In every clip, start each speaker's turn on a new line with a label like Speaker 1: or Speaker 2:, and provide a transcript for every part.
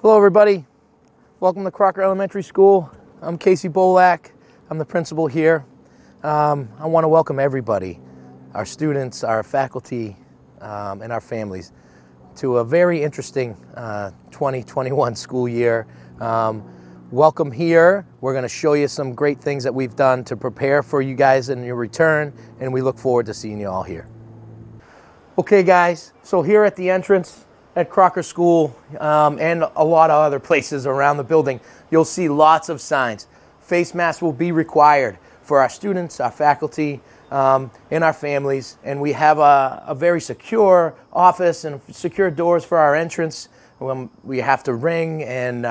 Speaker 1: Hello everybody, welcome to Crocker Elementary School. I'm Casey Bolak, I'm the principal here. I want to welcome everybody, our students, our faculty, and our families to a very interesting 2021 school year. Welcome here. We're going to show you some great things that we've done to prepare for you guys in your return, and we look forward to seeing you all here. Okay guys, so here at the entrance at Crocker School and a lot of other places around the building, you'll see lots of signs. Face masks will be required for our students, our faculty, and our families. And we have a very secure office and secure doors for our entrance. We have to ring and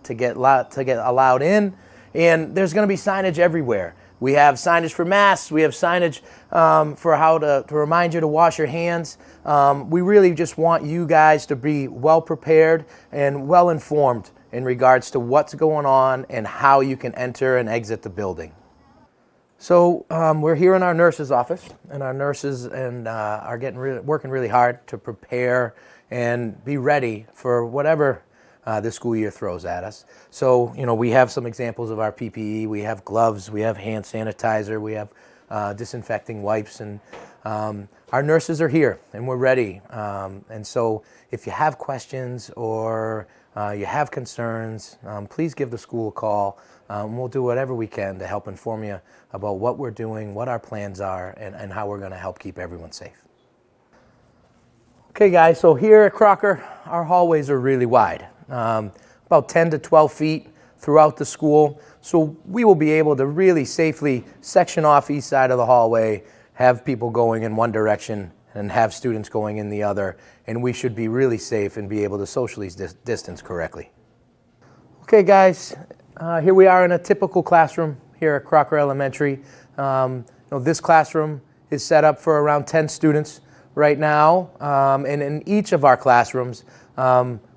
Speaker 1: to get allowed in. And there's going to be signage everywhere. We have signage for masks. We have signage for how to remind you to wash your hands. We really just want you guys to be well prepared and well informed in regards to what's going on and how you can enter and exit the building. So we're here in our nurse's office, and our nurses are working really hard to prepare and be ready for whatever this school year throws at us. So, we have some examples of our PPE. We have gloves, we have hand sanitizer, we have disinfecting wipes, and our nurses are here and we're ready. And so if you have questions or you have concerns, please give the school a call. We'll do whatever we can to help inform you about what we're doing, what our plans are, and how we're going to help keep everyone safe. Okay guys, so here at Crocker, our hallways are really wide. About 10 to 12 feet throughout the school. So we will be able to really safely section off each side of the hallway, have people going in one direction and have students going in the other, and we should be really safe and be able to socially distance correctly. Okay guys, here we are in a typical classroom here at Crocker Elementary. This classroom is set up for around 10 students right now, and in each of our classrooms,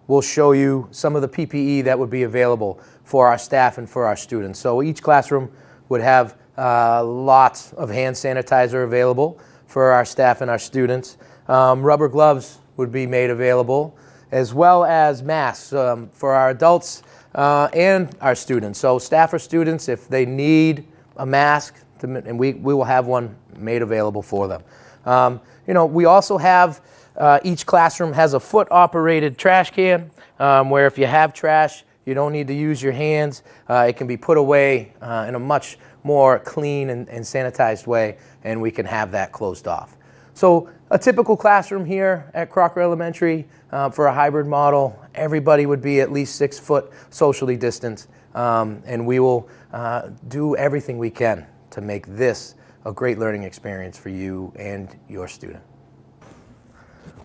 Speaker 1: we'll show you some of the PPE that would be available for our staff and for our students. So each classroom would have lots of hand sanitizer available for our staff and our students. Rubber gloves would be made available, as well as masks for our adults and our students. So staff or students, if they need a mask, and we will have one made available for them. We also have each classroom has a foot-operated trash can where if you have trash, you don't need to use your hands. It can be put away in a much more clean and sanitized way, and we can have that closed off. So a typical classroom here at Crocker Elementary for a hybrid model, everybody would be at least 6 foot socially distanced, and we will do everything we can to make this a great learning experience for you and your student.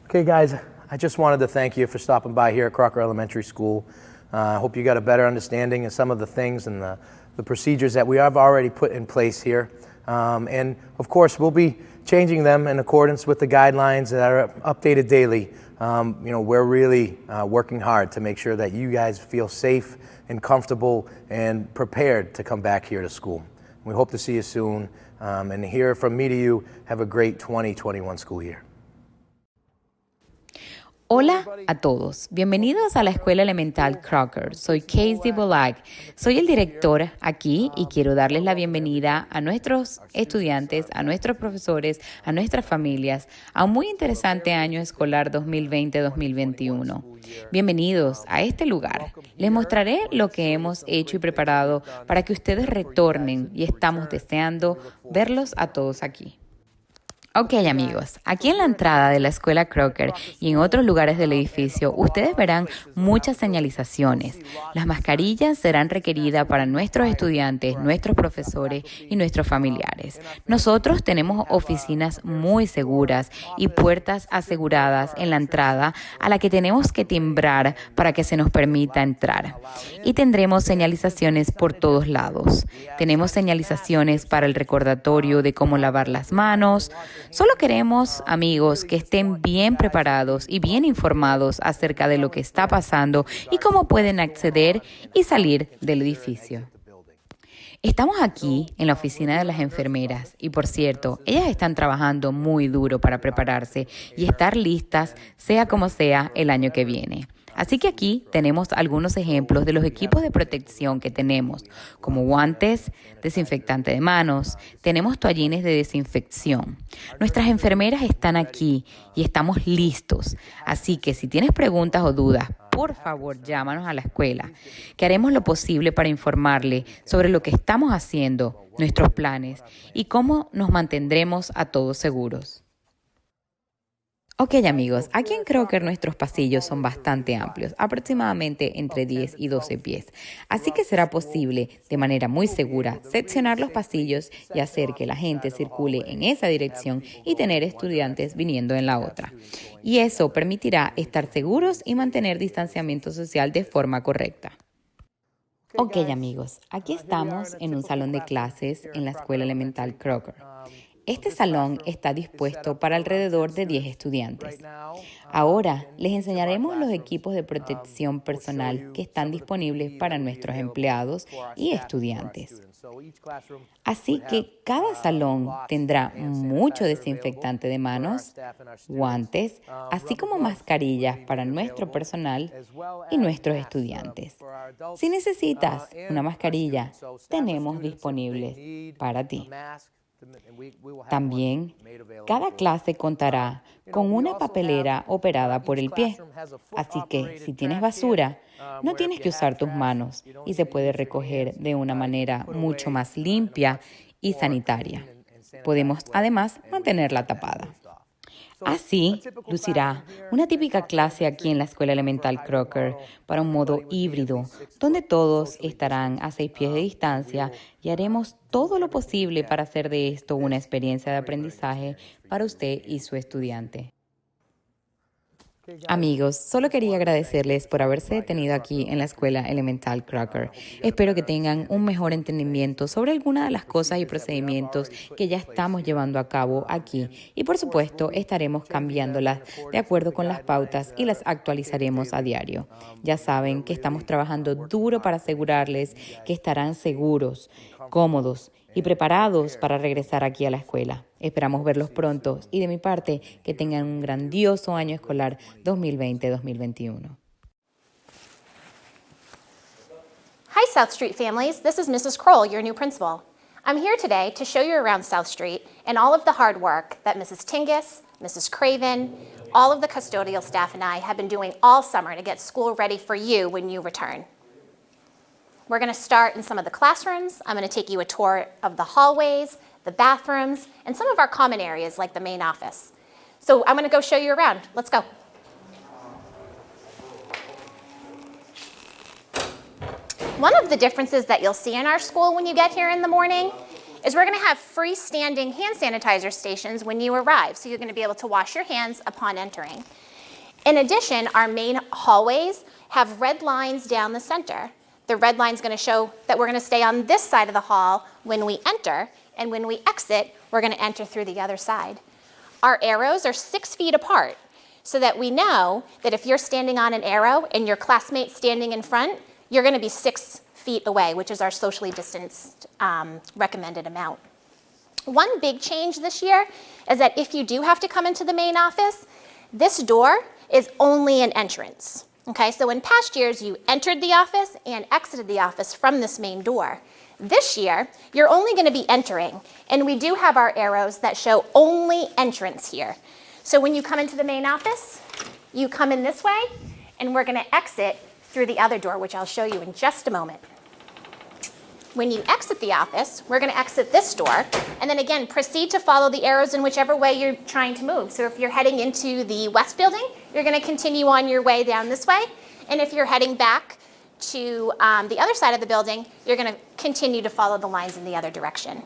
Speaker 1: Okay guys, I just wanted to thank you for stopping by here at Crocker Elementary School. I hope you got a better understanding of some of the things and the procedures that we have already put in place here. And of course, we'll be changing them in accordance with the guidelines that are updated daily. We're really working hard to make sure that you guys feel safe and comfortable and prepared to come back here to school. We hope to see you soon, and hear from me to you. Have a great 2021 school year.
Speaker 2: Hola a todos, bienvenidos a la Escuela Elemental Crocker. Soy Casey Bolak, soy el director aquí y quiero darles la bienvenida a nuestros estudiantes, a nuestros profesores, a nuestras familias, a un muy interesante año escolar 2020-2021. Bienvenidos a este lugar. Les mostraré lo que hemos hecho y preparado para que ustedes retornen y estamos deseando verlos a todos aquí. Ok amigos, aquí en la entrada de la escuela Crocker y en otros lugares del edificio, ustedes verán muchas señalizaciones. Las mascarillas serán requeridas para nuestros estudiantes, nuestros profesores y nuestros familiares. Nosotros tenemos oficinas muy seguras y puertas aseguradas en la entrada a la que tenemos que timbrar para que se nos permita entrar. Y tendremos señalizaciones por todos lados. Tenemos señalizaciones para el recordatorio de cómo lavar las manos. Solo queremos, amigos, que estén bien preparados y bien informados acerca de lo que está pasando y cómo pueden acceder y salir del edificio. Estamos aquí en la oficina de las enfermeras y, por cierto, ellas están trabajando muy duro para prepararse y estar listas, sea como sea, el año que viene. Así que aquí tenemos algunos ejemplos de los equipos de protección que tenemos, como guantes, desinfectante de manos, tenemos toallines de desinfección. Nuestras enfermeras están aquí y estamos listos. Así que si tienes preguntas o dudas, por favor, llámanos a la escuela, que haremos lo posible para informarle sobre lo que estamos haciendo, nuestros planes y cómo nos mantendremos a todos seguros. Ok, amigos, aquí en Crocker nuestros pasillos son bastante amplios, aproximadamente entre 10 y 12 pies. Así que será posible, de manera muy segura, seccionar los pasillos y hacer que la gente circule en esa dirección y tener estudiantes viniendo en la otra. Y eso permitirá estar seguros y mantener distanciamiento social de forma correcta. Ok, amigos, aquí estamos en un salón de clases en la Escuela Elemental Crocker. Este salón está dispuesto para alrededor de 10 estudiantes. Ahora les enseñaremos los equipos de protección personal que están disponibles para nuestros empleados y estudiantes. Así que cada salón tendrá mucho desinfectante de manos, guantes, así como mascarillas para nuestro personal y nuestros estudiantes. Si necesitas una mascarilla, tenemos disponibles para ti. También, cada clase contará con una papelera operada por el pie. Así que, si tienes basura, no tienes que usar tus manos y se puede recoger de una manera mucho más limpia y sanitaria. Podemos, además, mantenerla tapada. Así lucirá una típica clase aquí en la Escuela Elemental Crocker para un modo híbrido, donde todos estarán a 6 pies de distancia y haremos todo lo posible para hacer de esto una experiencia de aprendizaje para usted y su estudiante. Amigos, solo quería agradecerles por haberse detenido aquí en la Escuela Elemental Crocker. Espero que tengan un mejor entendimiento sobre algunas de las cosas y procedimientos que ya estamos llevando a cabo aquí. Y por supuesto, estaremos cambiándolas de acuerdo con las pautas y las actualizaremos a diario. Ya saben que estamos trabajando duro para asegurarles que estarán seguros, cómodos y preparados para regresar aquí a la escuela. Esperamos verlos pronto y de mi parte que tengan un grandioso año escolar 2020-2021.
Speaker 3: Hi, South Street families. This is Mrs. Kroll, your new principal. I'm here today to show you around South Street and all of the hard work that Mrs. Tingus, Mrs. Craven, all of the custodial staff and I have been doing all summer to get school ready for you when you return. We're going to start in some of the classrooms. I'm going to take you a tour of the hallways, the bathrooms, and some of our common areas like the main office. So I'm going to go show you around. Let's go. One of the differences that you'll see in our school when you get here in the morning is we're going to have freestanding hand sanitizer stations when you arrive. So you're going to be able to wash your hands upon entering. In addition, our main hallways have red lines down the center. The red line is going to show that we're going to stay on this side of the hall when we enter, and when we exit, we're going to enter through the other side. Our arrows are 6 feet apart, so that we know that if you're standing on an arrow and your classmate's standing in front, you're going to be 6 feet away, which is our socially distanced recommended amount. One big change this year is that if you do have to come into the main office, this door is only an entrance. Okay, so in past years, you entered the office and exited the office from this main door. This year, you're only going to be entering, and we do have our arrows that show only entrance here. So when you come into the main office, you come in this way, and we're going to exit through the other door, which I'll show you in just a moment. When you exit the office, we're going to exit this door, and then again, proceed to follow the arrows in whichever way you're trying to move. So if you're heading into the west building, you're going to continue on your way down this way, and if you're heading back to the other side of the building, you're going to continue to follow the lines in the other direction.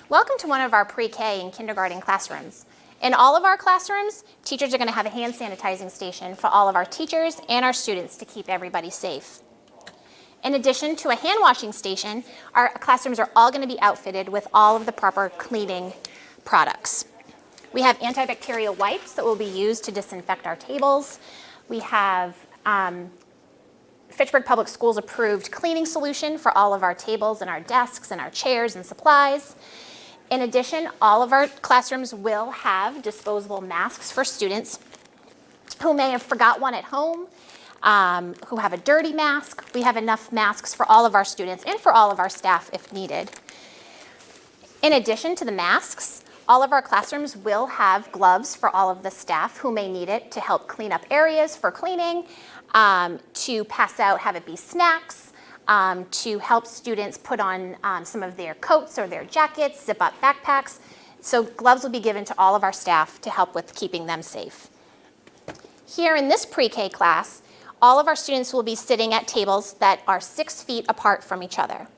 Speaker 3: Welcome to one of our pre-K and kindergarten classrooms. In all of our classrooms, teachers are going to have a hand sanitizing station for all of our teachers and our students to keep everybody safe. In addition to a hand washing station, our classrooms are all going to be outfitted with all of the proper cleaning products. We have antibacterial wipes that will be used to disinfect our tables. We have Fitchburg Public Schools approved cleaning solution for all of our tables and our desks and our chairs and supplies. In addition, all of our classrooms will have disposable masks for students. who may have forgot one at home, who have a dirty mask. We have enough masks for all of our students and for all of our staff if needed. In addition to the masks, all of our classrooms will have gloves for all of the staff who may need it to help clean up areas for cleaning, to pass out, have it be snacks, to help students put on some of their coats or their jackets, zip up backpacks. So gloves will be given to all of our staff to help with keeping them safe. Here in this pre-K class, all of our students will be sitting at tables that are 6 feet apart from each other.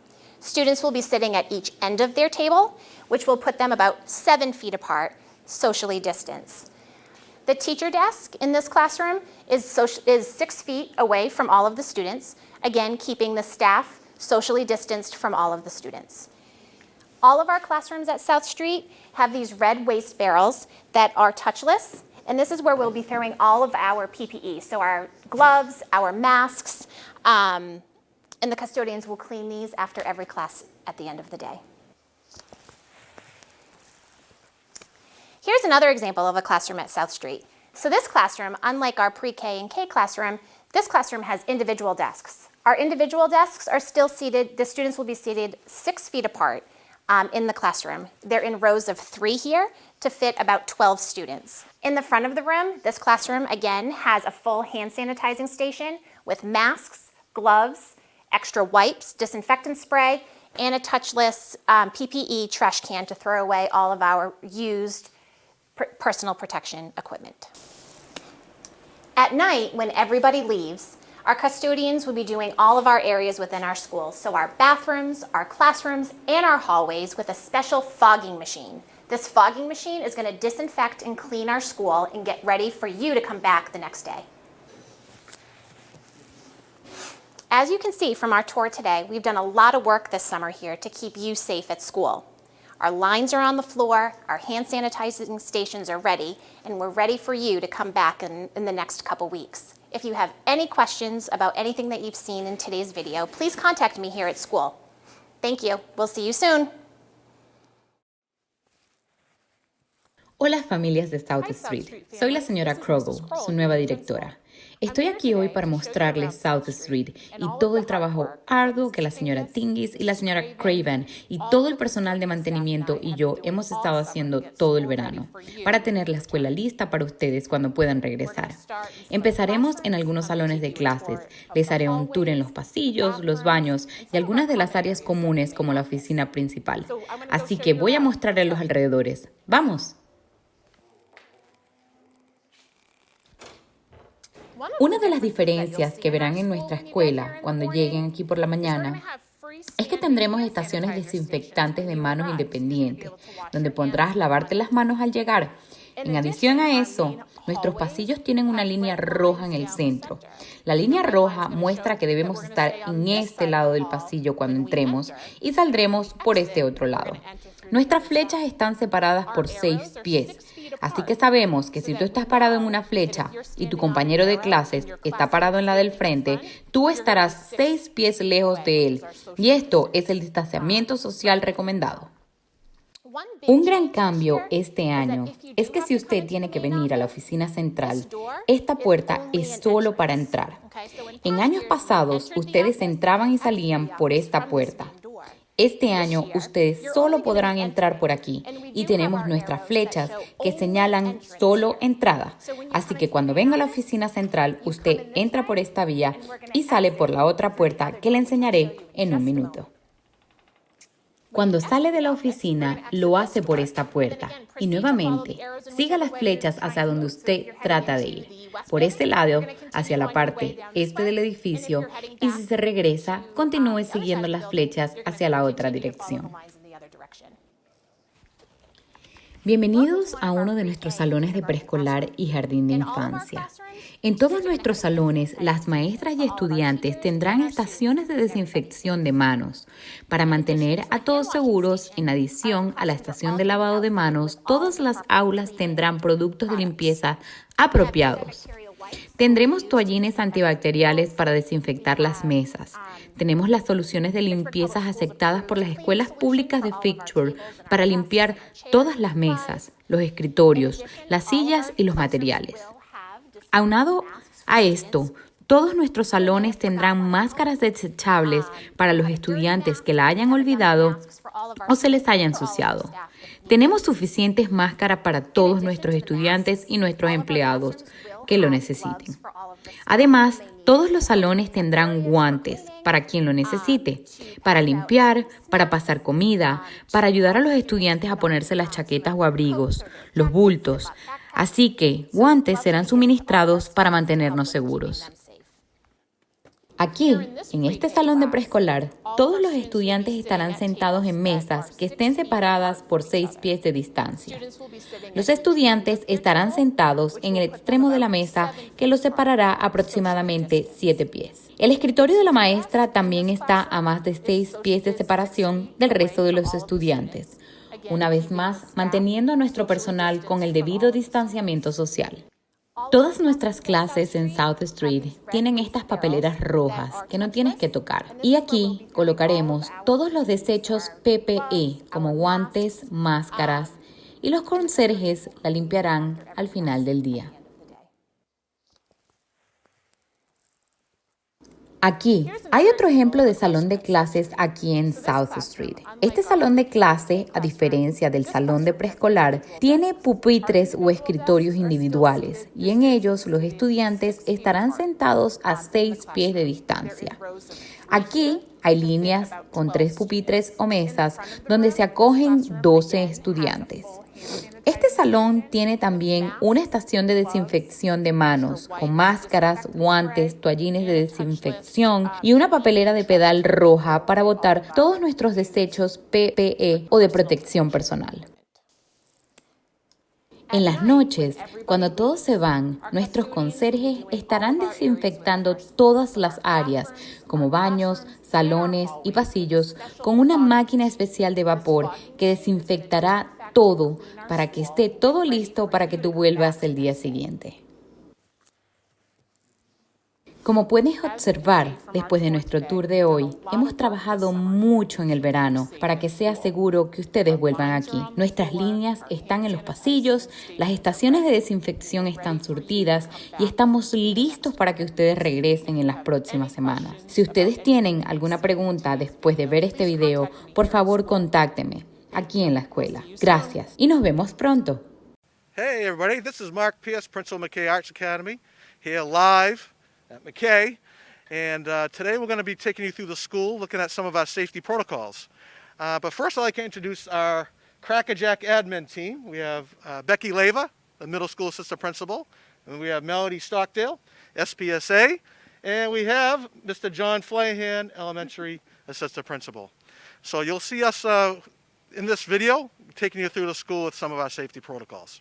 Speaker 3: Students will be sitting at each end of their table, which will put them about 7 feet apart, socially distanced. The teacher desk in this classroom is 6 feet away from all of the students, again, keeping the staff socially distanced from all of the students. All of our classrooms at South Street have these red waste barrels that are touchless, and this is where we'll be throwing all of our PPE, so our gloves, our masks, and the custodians will clean these after every class at the end of the day. Here's another example of a classroom at South Street. So this classroom, unlike our pre-K and K classroom, this classroom has individual desks. Our individual desks are still seated, the students will be seated 6 feet apart in the classroom. They're in rows of 3 here to fit about 12 students. In the front of the room, this classroom again has a full hand sanitizing station with masks, gloves, extra wipes, disinfectant spray, and a touchless PPE trash can to throw away all of our used personal protection equipment. At night, when everybody leaves, our custodians will be doing all of our areas within our school, so our bathrooms, our classrooms, and our hallways with a special fogging machine. This fogging machine is going to disinfect and clean our school and get ready for you to come back the next day. As you can see from our tour today, we've done a lot of work this summer here to keep you safe at school. Our lines are on the floor, our hand sanitizing stations are ready, and we're ready for you to come back in the next couple weeks. If you have any questions about anything that you've seen in today's video, please contact me here at school. Thank you. We'll see you soon.
Speaker 2: Hola familias de South Street, soy la señora Krogel, su nueva directora. Estoy aquí hoy para mostrarles South Street y todo el trabajo arduo que la señora Tingis y la señora Craven y todo el personal de mantenimiento y yo hemos estado haciendo todo el verano para tener la escuela lista para ustedes cuando puedan regresar. Empezaremos en algunos salones de clases, les haré un tour en los pasillos, los baños y algunas de las áreas comunes como la oficina principal. Así que voy a mostrarles los alrededores. ¡Vamos! Una de las diferencias que verán en nuestra escuela cuando lleguen aquí por la mañana es que tendremos estaciones desinfectantes de manos independientes, donde podrás lavarte las manos al llegar. En adición a eso, nuestros pasillos tienen una línea roja en el centro. La línea roja muestra que debemos estar en este lado del pasillo cuando entremos y saldremos por este otro lado. Nuestras flechas están separadas por 6 pies, así que sabemos que si tú estás parado en una flecha y tu compañero de clases está parado en la del frente, tú estarás 6 pies lejos de él, y esto es el distanciamiento social recomendado. Un gran cambio este año es que si usted tiene que venir a la oficina central, esta puerta es solo para entrar. En años pasados, ustedes entraban y salían por esta puerta. Este año, ustedes solo podrán entrar por aquí y tenemos nuestras flechas que señalan solo entrada. Así que cuando venga a la oficina central, usted entra por esta vía y sale por la otra puerta que le enseñaré en un minuto. Cuando sale de la oficina, lo hace por esta puerta. Y nuevamente, siga las flechas hacia donde usted trata de ir. Por este lado, hacia la parte este del edificio. Y si se regresa, continúe siguiendo las flechas hacia la otra dirección. Bienvenidos a uno de nuestros salones de preescolar y jardín de infancia. En todos nuestros salones, las maestras y estudiantes tendrán estaciones de desinfección de manos. Para mantener a todos seguros, en adición a la estación de lavado de manos, todas las aulas tendrán productos de limpieza apropiados. Tendremos toallines antibacteriales para desinfectar las mesas. Tenemos las soluciones de limpieza aceptadas por las escuelas públicas de Fitchburg para limpiar todas las mesas, los escritorios, las sillas y los materiales. Aunado a esto, todos nuestros salones tendrán máscaras desechables para los estudiantes que la hayan olvidado o se les haya ensuciado. Tenemos suficientes máscaras para todos nuestros estudiantes y nuestros empleados que lo necesiten. Además, todos los salones tendrán guantes para quien lo necesite, para limpiar, para pasar comida, para ayudar a los estudiantes a ponerse las chaquetas o abrigos, los bultos. Así que guantes serán suministrados para mantenernos seguros. Aquí, en este salón de preescolar, todos los estudiantes estarán sentados en mesas que estén separadas por 6 pies de distancia. Los estudiantes estarán sentados en el extremo de la mesa que los separará aproximadamente 7 pies. El escritorio de la maestra también está a más de 6 pies de separación del resto de los estudiantes. Una vez más, manteniendo a nuestro personal con el debido distanciamiento social. Todas nuestras clases en South Street tienen estas papeleras rojas que no tienes que tocar. Y aquí colocaremos todos los desechos PPE, como guantes, máscaras, y los conserjes la limpiarán al final del día. Aquí hay otro ejemplo de salón de clases aquí en South Street. Este salón de clase, a diferencia del salón de preescolar, tiene pupitres o escritorios individuales y en ellos los estudiantes estarán sentados a 6 pies de distancia. Aquí hay líneas con 3 pupitres o mesas donde se acogen 12 estudiantes. Este salón tiene también una estación de desinfección de manos, con máscaras, guantes, toallines de desinfección y una papelera de pedal roja para botar todos nuestros desechos PPE o de protección personal. En las noches, cuando todos se van, nuestros conserjes estarán desinfectando todas las áreas, como baños, salones y pasillos, con una máquina especial de vapor que desinfectará todo para que esté todo listo para que tú vuelvas el día siguiente. Como puedes observar, después de nuestro tour de hoy, hemos trabajado mucho en el verano para que sea seguro que ustedes vuelvan aquí. Nuestras líneas están en los pasillos, las estaciones de desinfección están surtidas y estamos listos para que ustedes regresen en las próximas semanas. Si ustedes tienen alguna pregunta después de ver este video, por favor contáctenme aquí en la escuela. Gracias y nos vemos pronto.
Speaker 4: Hey everybody, this is Mark Pierce, Principal of McKay Arts Academy, here live at McKay, and today we're going to be taking you through the school, looking at some of our safety protocols. But first I'd like to introduce our Crackerjack admin team. We have Becky Leva, the middle school assistant principal, and we have Melody Stockdale, SPSA, and we have Mr. John Flahan, elementary assistant principal. So you'll see us in this video taking you through the school with some of our safety protocols.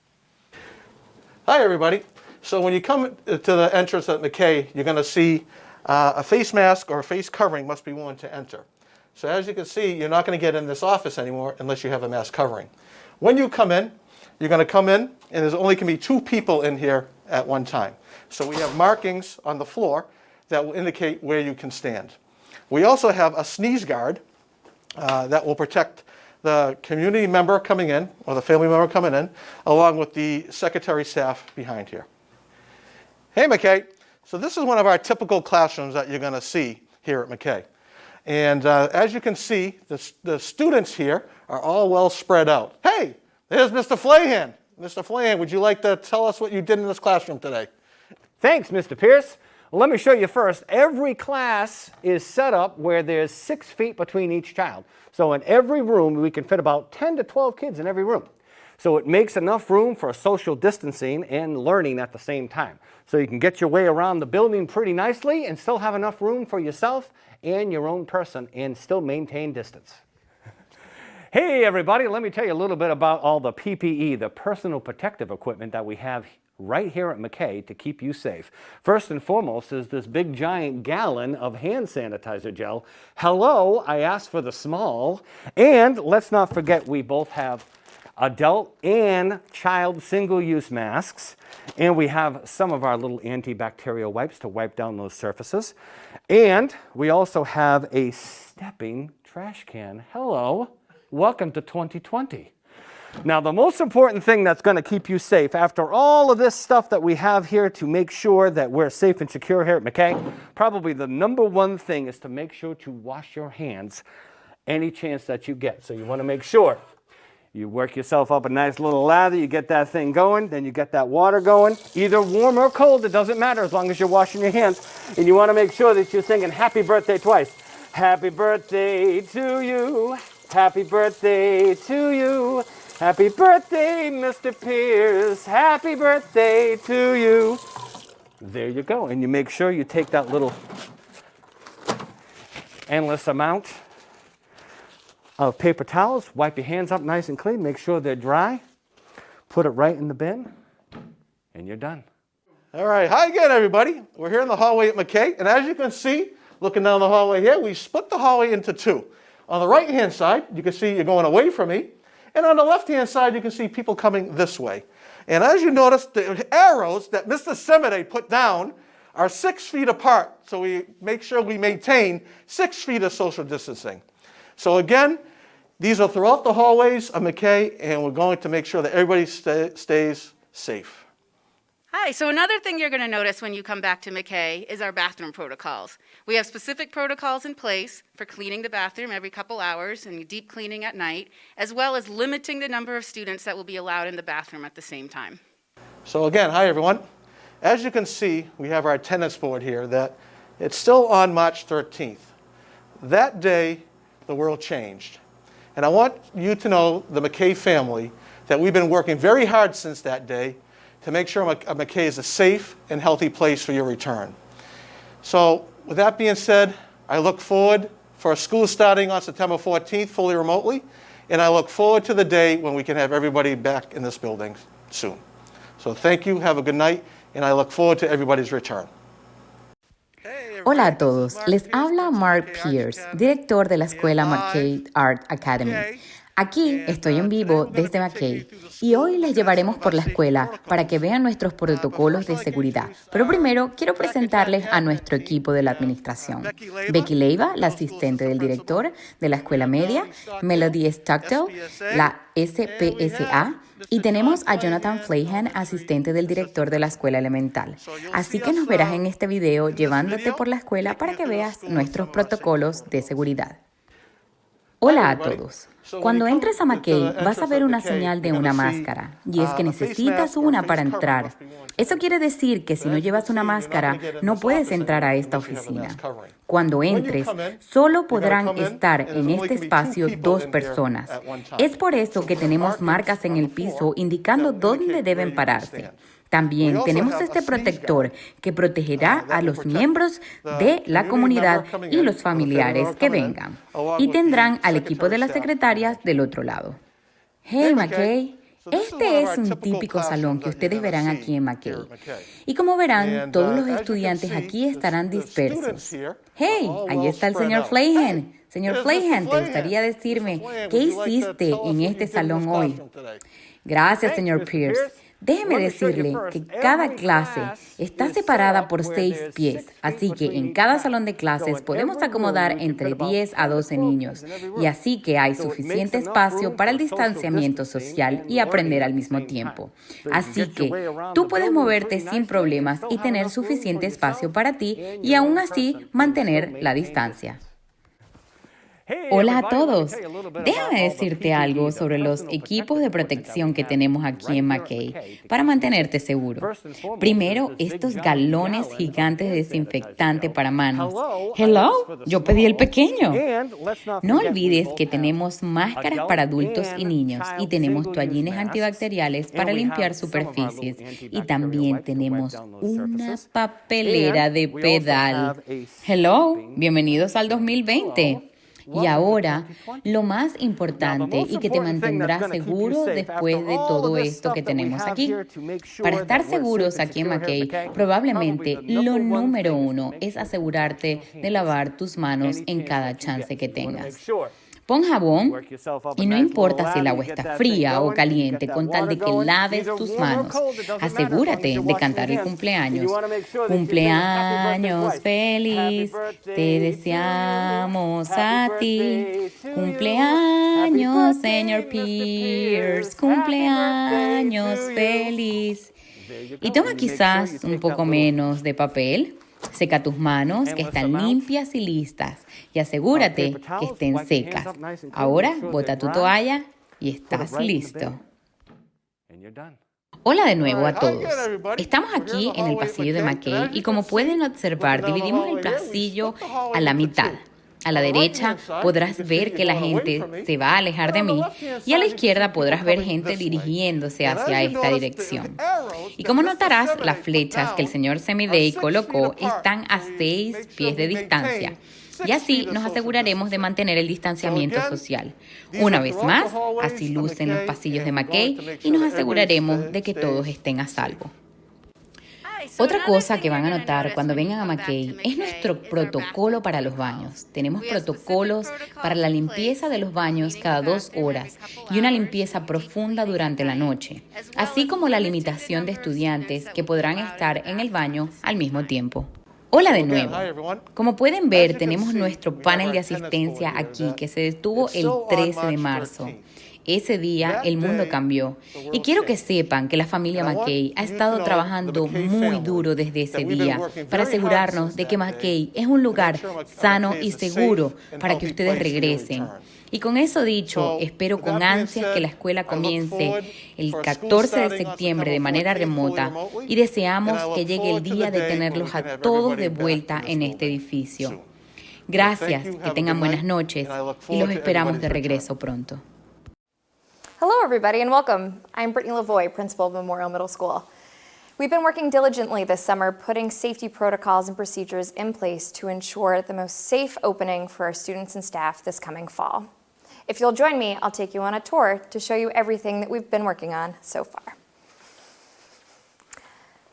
Speaker 4: Hi everybody. So when you come to the entrance at McKay, you're going to see a face mask or a face covering must be worn to enter. So as you can see, you're not going to get in this office anymore unless you have a mask covering. When you come in, you're going to come in and there's only can be 2 people in here at one time. So we have markings on the floor that will indicate where you can stand. We also have a sneeze guard that will protect the community member coming in or the family member coming in along with the secretary staff behind here. Hey McKay, so this is one of our typical classrooms that you're going to see here at McKay. And as you can see, the students here are all well spread out. Hey, there's Mr. Flahan. Mr. Flahan, would you like to tell us what you did in this classroom today?
Speaker 5: Thanks, Mr. Pierce. Well, let me show you first. Every class is set up where there's 6 feet between each child. So in every room, we can fit about 10 to 12 kids in every room. So it makes enough room for social distancing and learning at the same time. So you can get your way around the building pretty nicely and still have enough room for yourself and your own person and still maintain distance. Hey everybody, let me tell you a little bit about all the PPE, the personal protective equipment that we have right here at McKay to keep you safe. First and foremost is this big giant gallon of hand sanitizer gel. Hello, I asked for the small. And let's not forget we both have adult and child single-use masks, and we have some of our little antibacterial wipes to wipe down those surfaces. And we also have a stepping trash can. Hello, welcome to 2020. Now, the most important thing that's going to keep you safe, after all of this stuff that we have here to make sure that we're safe and secure here at McKay, probably the number one thing is to make sure to wash your hands any chance that you get. So you want to make sure you work yourself up a nice little lather, you get that thing going, then you get that water going, either warm or cold, it doesn't matter as long as you're washing your hands. And you want to make sure that you're singing happy birthday twice. Happy birthday to you, happy birthday to you, happy birthday, Mr. Pierce, happy birthday to you. There you go. And you make sure you take that little endless amount of paper towels, wipe your hands up nice and clean, make sure they're dry, put it right in the bin, and you're done.
Speaker 4: All right, hi again, everybody. We're here in the hallway at McKay, and as you can see, looking down the hallway here, we split the hallway into two. On the right-hand side, you can see you're going away from me, and on the left-hand side, you can see people coming this way. And as you notice, the arrows that Mr. Semide put down are 6 feet apart, so we make sure we maintain 6 feet of social distancing. So again, these are throughout the hallways of McKay, and we're going to make sure that everybody stays safe.
Speaker 6: Hi, so another thing you're going to notice when you come back to McKay is our bathroom protocols. We have specific protocols in place for cleaning the bathroom every couple hours and deep cleaning at night, as well as limiting the number of students that will be allowed in the bathroom at the same time.
Speaker 4: So again, hi everyone. As you can see, we have our attendance board here that it's still on March 13th. That day, the world changed. And I want you to know, the McKay family, that we've been working very hard since that day to make sure McKay is a safe and healthy place for your return. So with that being said, I look forward for school starting on September 14th, fully remotely, and I look forward to the day when we can have everybody back in this building soon. So thank you, have a good night, and I look forward to everybody's return.
Speaker 2: Hola a todos, les habla Mark Pierce, director de la escuela McKay Art Academy. Aquí estoy en vivo desde McKay y hoy les llevaremos por la escuela para que vean nuestros protocolos de seguridad. Pero primero quiero presentarles a nuestro equipo de la administración. Becky Leiva, la asistente del director de la escuela media, Melody Stockdale, la SPSA, y tenemos a Jonathan Flahan, asistente del director de la escuela elemental. Así que nos verás en este video llevándote por la escuela para que veas nuestros protocolos de seguridad. Hola a todos. Cuando entres a McKay vas a ver una señal de una máscara, y es que necesitas una para entrar. Eso quiere decir que si no llevas una máscara, no puedes entrar a esta oficina. Cuando entres, solo podrán estar en este espacio 2 personas. Es por eso que tenemos marcas en el piso indicando dónde deben pararse. También tenemos este protector que protegerá a los miembros de la comunidad y los familiares que vengan. Y tendrán al equipo de las secretarias del otro lado. Hey, McKay. Este es un típico salón que ustedes verán aquí en McKay. Y como verán, todos los estudiantes aquí estarán dispersos. Hey, ahí está el señor Flahan. Señor Flahan, ¿te gustaría decirme qué hiciste en este salón hoy? Gracias, señor Pierce. Déjeme decirle que cada clase está separada por 6 pies, así que en cada salón de clases podemos acomodar entre 10 a 12 niños, y así que hay suficiente espacio para el distanciamiento social y aprender al mismo tiempo. Así que tú puedes moverte sin problemas y tener suficiente espacio para ti y aún así mantener la distancia. Hola a todos. Déjame decirte algo sobre los equipos de protección que tenemos aquí en McKay para mantenerte seguro. Primero, estos galones gigantes de desinfectante para manos. Hello, yo pedí el pequeño. No olvides que tenemos máscaras para adultos y niños y tenemos toallines antibacteriales para limpiar superficies y también tenemos una papelera de pedal. Hello, bienvenidos al 2020. Y ahora, lo más importante y que te mantendrá seguro después de todo esto que tenemos aquí. Para estar seguros aquí en McKay, probablemente lo número 1 es asegurarte de lavar tus manos en cada chance que tengas. Pon jabón
Speaker 5: Work yourself up a
Speaker 2: y no
Speaker 5: nice
Speaker 2: importa
Speaker 5: little
Speaker 2: si el
Speaker 5: lather,
Speaker 2: agua
Speaker 5: you get
Speaker 2: está
Speaker 5: that thing
Speaker 2: fría o
Speaker 5: going, you
Speaker 2: caliente,
Speaker 5: get that
Speaker 2: con tal de
Speaker 5: water
Speaker 2: que
Speaker 5: going,
Speaker 2: laves
Speaker 5: either
Speaker 2: tus
Speaker 5: warm or
Speaker 2: manos.
Speaker 5: cold, it doesn't matter, as long as
Speaker 2: Asegúrate
Speaker 5: you're
Speaker 2: de
Speaker 5: washing
Speaker 2: cantar
Speaker 5: your
Speaker 2: el
Speaker 5: hands. And you
Speaker 2: cumpleaños.
Speaker 5: want to make sure that you're saying happy birthday
Speaker 2: Cumpleaños
Speaker 5: twice. Happy
Speaker 2: feliz, te
Speaker 5: birthday to you.
Speaker 2: deseamos
Speaker 5: Happy
Speaker 2: a ti.
Speaker 5: birthday to you. Happy
Speaker 2: Cumpleaños,
Speaker 5: birthday,
Speaker 2: señor
Speaker 5: Mr.
Speaker 2: Pierce.
Speaker 5: Pierce. Happy birthday
Speaker 2: Cumpleaños
Speaker 5: to you.
Speaker 2: feliz.
Speaker 5: There you
Speaker 2: Y
Speaker 5: go.
Speaker 2: toma
Speaker 5: And you make sure
Speaker 2: quizás
Speaker 5: you
Speaker 2: un
Speaker 5: take
Speaker 2: poco
Speaker 5: that little
Speaker 2: menos de papel. Seca tus manos, que
Speaker 5: endless
Speaker 2: están
Speaker 5: amount
Speaker 2: limpias y listas. Y asegúrate
Speaker 5: paper
Speaker 2: que
Speaker 5: towels,
Speaker 2: estén
Speaker 5: wipe your hands
Speaker 2: secas.
Speaker 5: up nice and clean,
Speaker 2: Ahora,
Speaker 5: make sure
Speaker 2: bota
Speaker 5: they're
Speaker 2: tu
Speaker 5: dry,
Speaker 2: toalla y
Speaker 5: put it
Speaker 2: estás
Speaker 5: right in the
Speaker 2: listo.
Speaker 5: bin, and you're done.
Speaker 2: Hola de nuevo a
Speaker 4: All right, hi
Speaker 2: todos.
Speaker 4: again, everybody.
Speaker 2: Estamos
Speaker 4: We're here
Speaker 2: aquí
Speaker 4: in the
Speaker 2: en el
Speaker 4: hallway at
Speaker 2: pasillo de
Speaker 4: McKay, and
Speaker 2: McKay
Speaker 4: as
Speaker 2: y
Speaker 4: you
Speaker 2: como
Speaker 4: can
Speaker 2: pueden
Speaker 4: see,
Speaker 2: observar,
Speaker 4: looking down the
Speaker 2: dividimos el
Speaker 4: hallway here, we
Speaker 2: pasillo
Speaker 4: split the hallway
Speaker 2: a la
Speaker 4: into
Speaker 2: mitad.
Speaker 4: two.
Speaker 2: A la
Speaker 4: On the
Speaker 2: derecha
Speaker 4: right-hand side,
Speaker 2: podrás
Speaker 4: you can
Speaker 2: ver
Speaker 4: see
Speaker 2: que la
Speaker 4: you're going away
Speaker 2: gente
Speaker 4: from me.
Speaker 2: se va a alejar de
Speaker 4: And on
Speaker 2: mí
Speaker 4: the left-hand
Speaker 2: y a la
Speaker 4: side, you can see
Speaker 2: izquierda
Speaker 4: people
Speaker 2: podrás ver
Speaker 4: coming
Speaker 2: gente
Speaker 4: this way.
Speaker 2: dirigiéndose
Speaker 4: And as
Speaker 2: hacia
Speaker 4: you
Speaker 2: esta
Speaker 4: notice,
Speaker 2: dirección.
Speaker 4: the arrows
Speaker 2: Y
Speaker 4: that
Speaker 2: como
Speaker 4: Mr.
Speaker 2: notarás, las
Speaker 4: Seminade put
Speaker 2: flechas que el
Speaker 4: down
Speaker 2: señor
Speaker 4: are
Speaker 2: Semidey
Speaker 4: 6 feet
Speaker 2: colocó
Speaker 4: apart,
Speaker 2: están a
Speaker 4: so we
Speaker 2: 6
Speaker 4: make sure
Speaker 2: pies de
Speaker 4: we
Speaker 2: distancia.
Speaker 4: maintain
Speaker 2: Y
Speaker 4: 6
Speaker 2: así
Speaker 4: feet of
Speaker 2: nos
Speaker 4: social
Speaker 2: aseguraremos de
Speaker 4: distancing.
Speaker 2: mantener el distanciamiento
Speaker 4: again,
Speaker 2: social.
Speaker 4: these
Speaker 2: Una
Speaker 4: are
Speaker 2: vez
Speaker 4: throughout
Speaker 2: más,
Speaker 4: the hallways
Speaker 2: así
Speaker 4: of
Speaker 2: lucen los
Speaker 4: McKay,
Speaker 2: pasillos de
Speaker 4: and we're going to
Speaker 2: McKay
Speaker 4: make
Speaker 2: y
Speaker 4: sure
Speaker 2: nos
Speaker 4: that everybody
Speaker 2: aseguraremos de que todos
Speaker 4: stays
Speaker 2: estén a
Speaker 4: safe.
Speaker 2: salvo.
Speaker 6: Hi, so
Speaker 2: Otra
Speaker 6: another
Speaker 2: cosa
Speaker 6: thing
Speaker 2: que van a
Speaker 6: you're gonna
Speaker 2: notar
Speaker 6: notice
Speaker 2: cuando
Speaker 6: when you
Speaker 2: vengan a
Speaker 6: come back to
Speaker 2: McKay es
Speaker 6: McKay
Speaker 2: nuestro
Speaker 6: is our
Speaker 2: protocolo
Speaker 6: bathroom
Speaker 2: para los
Speaker 6: protocols.
Speaker 2: baños. Tenemos
Speaker 6: We have specific
Speaker 2: protocolos para la
Speaker 6: protocols in
Speaker 2: limpieza de
Speaker 6: place
Speaker 2: los
Speaker 6: for
Speaker 2: baños
Speaker 6: cleaning
Speaker 2: cada
Speaker 6: the
Speaker 2: 2
Speaker 6: bathroom every
Speaker 2: horas
Speaker 6: couple
Speaker 2: y una
Speaker 6: hours
Speaker 2: limpieza
Speaker 6: and deep
Speaker 2: profunda
Speaker 6: cleaning
Speaker 2: durante
Speaker 6: at
Speaker 2: la
Speaker 6: night,
Speaker 2: noche,
Speaker 6: as well
Speaker 2: así
Speaker 6: as
Speaker 2: como la
Speaker 6: limited
Speaker 2: limitación de
Speaker 6: number of
Speaker 2: estudiantes
Speaker 6: students
Speaker 2: que
Speaker 6: that will be
Speaker 2: podrán
Speaker 6: allowed
Speaker 2: estar
Speaker 6: in the
Speaker 2: en el
Speaker 6: bathroom
Speaker 2: baño
Speaker 6: at the
Speaker 2: al
Speaker 6: same
Speaker 2: mismo
Speaker 6: time.
Speaker 2: tiempo. Hola de
Speaker 4: So again,
Speaker 2: nuevo.
Speaker 4: hi everyone.
Speaker 2: Como pueden
Speaker 4: As
Speaker 2: ver,
Speaker 4: you can
Speaker 2: tenemos
Speaker 4: see,
Speaker 2: nuestro
Speaker 4: we have
Speaker 2: panel
Speaker 4: our
Speaker 2: de
Speaker 4: attendance
Speaker 2: asistencia
Speaker 4: board here
Speaker 2: aquí
Speaker 4: that
Speaker 2: que se detuvo
Speaker 4: it's
Speaker 2: el
Speaker 4: still on
Speaker 2: 13 de
Speaker 4: March
Speaker 2: marzo.
Speaker 4: 13th.
Speaker 2: Ese día
Speaker 4: That
Speaker 2: el mundo
Speaker 4: day,
Speaker 2: cambió
Speaker 4: the
Speaker 2: y
Speaker 4: world
Speaker 2: quiero que
Speaker 4: changed.
Speaker 2: sepan que la familia
Speaker 4: And I want
Speaker 2: McKay ha
Speaker 4: you to
Speaker 2: estado
Speaker 4: know,
Speaker 2: trabajando
Speaker 4: the McKay
Speaker 2: muy
Speaker 4: family,
Speaker 2: duro desde ese
Speaker 4: that we've been
Speaker 2: día
Speaker 4: working
Speaker 2: para
Speaker 4: very hard
Speaker 2: asegurarnos
Speaker 4: since
Speaker 2: de que
Speaker 4: that day
Speaker 2: McKay es un
Speaker 4: to
Speaker 2: lugar
Speaker 4: make sure
Speaker 2: sano
Speaker 4: McKay
Speaker 2: y
Speaker 4: is a safe
Speaker 2: seguro
Speaker 4: and
Speaker 2: para que
Speaker 4: healthy
Speaker 2: ustedes
Speaker 4: place for your
Speaker 2: regresen.
Speaker 4: return.
Speaker 2: Y con eso dicho,
Speaker 4: So,
Speaker 2: espero
Speaker 4: with
Speaker 2: con
Speaker 4: that being
Speaker 2: ansias que
Speaker 4: said,
Speaker 2: la escuela
Speaker 4: I look
Speaker 2: comience
Speaker 4: forward
Speaker 2: el
Speaker 4: for school
Speaker 2: 14 de
Speaker 4: starting on
Speaker 2: septiembre de
Speaker 4: September
Speaker 2: manera
Speaker 4: 14th fully
Speaker 2: remota
Speaker 4: remotely,
Speaker 2: y deseamos
Speaker 4: and I
Speaker 2: que
Speaker 4: look
Speaker 2: llegue el
Speaker 4: forward to the
Speaker 2: día de
Speaker 4: day when
Speaker 2: tenerlos
Speaker 4: we can
Speaker 2: a
Speaker 4: have
Speaker 2: todos
Speaker 4: everybody
Speaker 2: de
Speaker 4: back
Speaker 2: vuelta
Speaker 4: in the
Speaker 2: en
Speaker 4: school
Speaker 2: este edificio.
Speaker 4: soon.
Speaker 2: Gracias,
Speaker 4: Thank you,
Speaker 2: que
Speaker 4: have a
Speaker 2: tengan
Speaker 4: good
Speaker 2: buenas
Speaker 4: night,
Speaker 2: noches
Speaker 4: and I look
Speaker 2: y
Speaker 4: forward
Speaker 2: los
Speaker 4: to
Speaker 2: esperamos de
Speaker 4: everybody's
Speaker 2: regreso
Speaker 4: return.
Speaker 2: pronto.
Speaker 7: Hello, everybody, and welcome. I'm Brittany Lavoie, principal of Memorial Middle School. We've been working diligently this summer putting safety protocols and procedures in place to ensure the most safe opening for our students and staff this coming fall. If you'll join me, I'll take you on a tour to show you everything that we've been working on so far.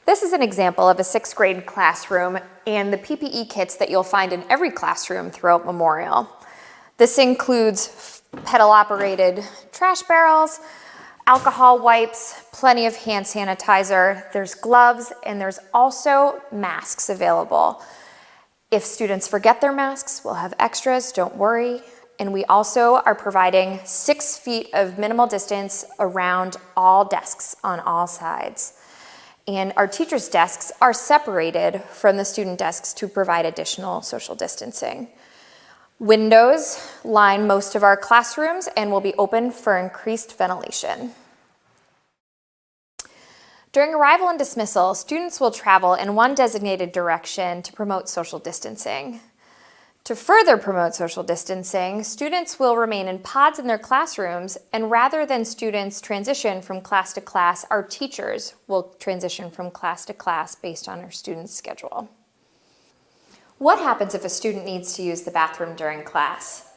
Speaker 7: This is an example of a 6th grade classroom and the PPE kits that you'll find in every classroom throughout Memorial. This includes pedal-operated trash barrels, alcohol wipes, plenty of hand sanitizer, there's gloves, and there's also masks available. If students forget their masks, we'll have extras, don't worry. And we also are providing 6 feet of minimal distance around all desks on all sides. And our teachers' desks are separated from the student desks to provide additional social distancing. Windows line most of our classrooms and will be open for increased ventilation. During arrival and dismissal, students will travel in one designated direction to promote social distancing. To further promote social distancing, students will remain in pods in their classrooms, and rather than students transition from class to class, our teachers will transition from class to class based on our students' schedule. What happens if a student needs to use the bathroom during class?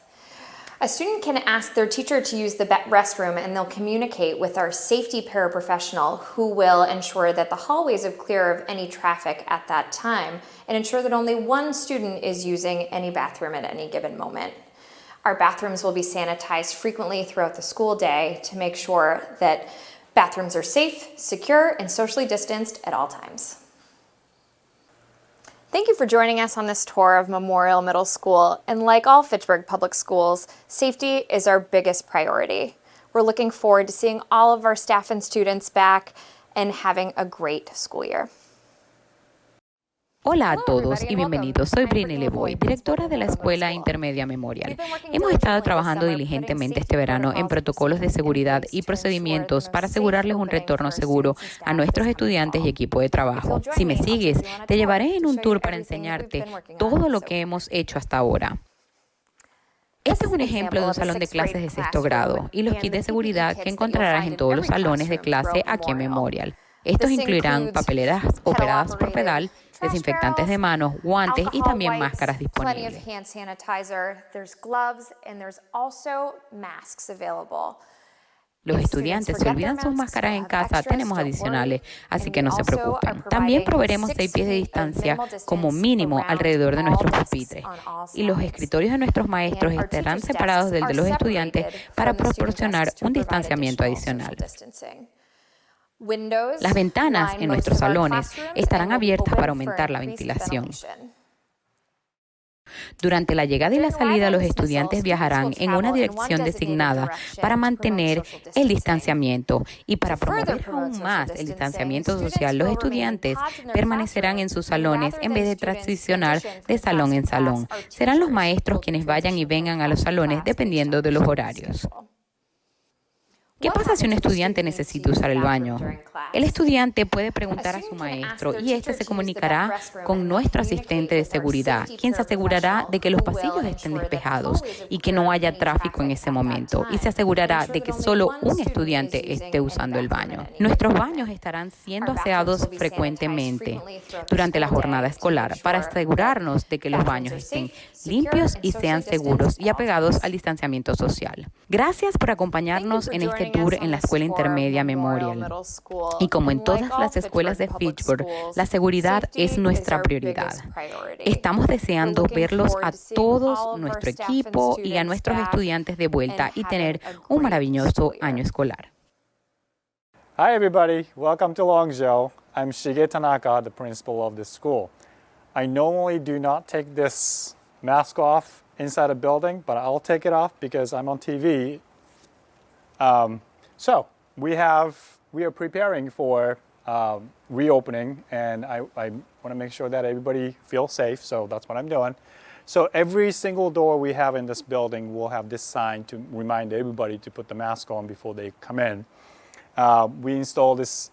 Speaker 7: A student can ask their teacher to use the restroom, and they'll communicate with our safety paraprofessional who will ensure that the hallways are clear of any traffic at that time and ensure that only one student is using any bathroom at any given moment. Our bathrooms will be sanitized frequently throughout the school day to make sure that bathrooms are safe, secure, and socially distanced at all times. Thank you for joining us on this tour of Memorial Middle School. And like all Fitchburg public schools, safety is our biggest priority. We're looking forward to seeing all of our staff and students back and having a great school year.
Speaker 2: Hola a todos y bienvenidos. Soy Brittany Lavoie, directora de la Escuela Intermedia Memorial. Hemos estado trabajando diligentemente este verano en protocolos de seguridad y procedimientos para asegurarles un retorno seguro a nuestros estudiantes y equipo de trabajo. Si me sigues, te llevaré en un tour para enseñarte todo lo que hemos hecho hasta ahora. Este es un ejemplo de un salón de clases de 6º grado y los kits de seguridad que encontrarás en todos los salones de clase aquí en Memorial. Estos incluirán papeleras operadas por pedal, desinfectantes de manos, guantes y también máscaras disponibles.
Speaker 7: Plenty of hand sanitizer, there's gloves, and there's also masks available.
Speaker 2: Los estudiantes se olvidan sus máscaras en casa, tenemos adicionales, así que no se preocupen. También proveeremos 6 pies de distancia como mínimo alrededor de nuestros pupitres. Y los escritorios de nuestros maestros estarán separados del de los estudiantes para proporcionar un distanciamiento adicional. Las ventanas en nuestros salones estarán abiertas para aumentar la ventilación. Durante la llegada y la salida, los estudiantes viajarán en una dirección designada para mantener el distanciamiento y para promover aún más el distanciamiento social. Los estudiantes permanecerán en sus salones en vez de transicionar de salón en salón. Serán los maestros quienes vayan y vengan a los salones dependiendo de los horarios. ¿Qué pasa si un estudiante necesita usar el baño? El estudiante puede preguntar a su maestro y éste se comunicará con nuestro asistente de seguridad, quien se asegurará de que los pasillos estén despejados y que no haya tráfico en ese momento, y se asegurará de que solo un estudiante esté usando el baño. Nuestros baños estarán siendo aseados frecuentemente durante la jornada escolar para asegurarnos de que los baños estén limpios y sean seguros y apegados al distanciamiento social. Gracias por acompañarnos en este tour en la Escuela Intermedia Memorial. Y como en todas las escuelas de Fitchburg, la seguridad es nuestra prioridad. Estamos deseando verlos a todos, nuestro equipo y a nuestros estudiantes de vuelta y tener un maravilloso año escolar.
Speaker 8: Hi everybody, welcome to Longzhou. I'm Shige Tanaka, the principal of this school. I normally do not take this mask off inside a building, but I'll take it off because I'm on TV. So we are preparing for reopening, and I want to make sure that everybody feels safe, so that's what I'm doing. So every single door we have in this building will have this sign to remind everybody to put the mask on before they come in. We install this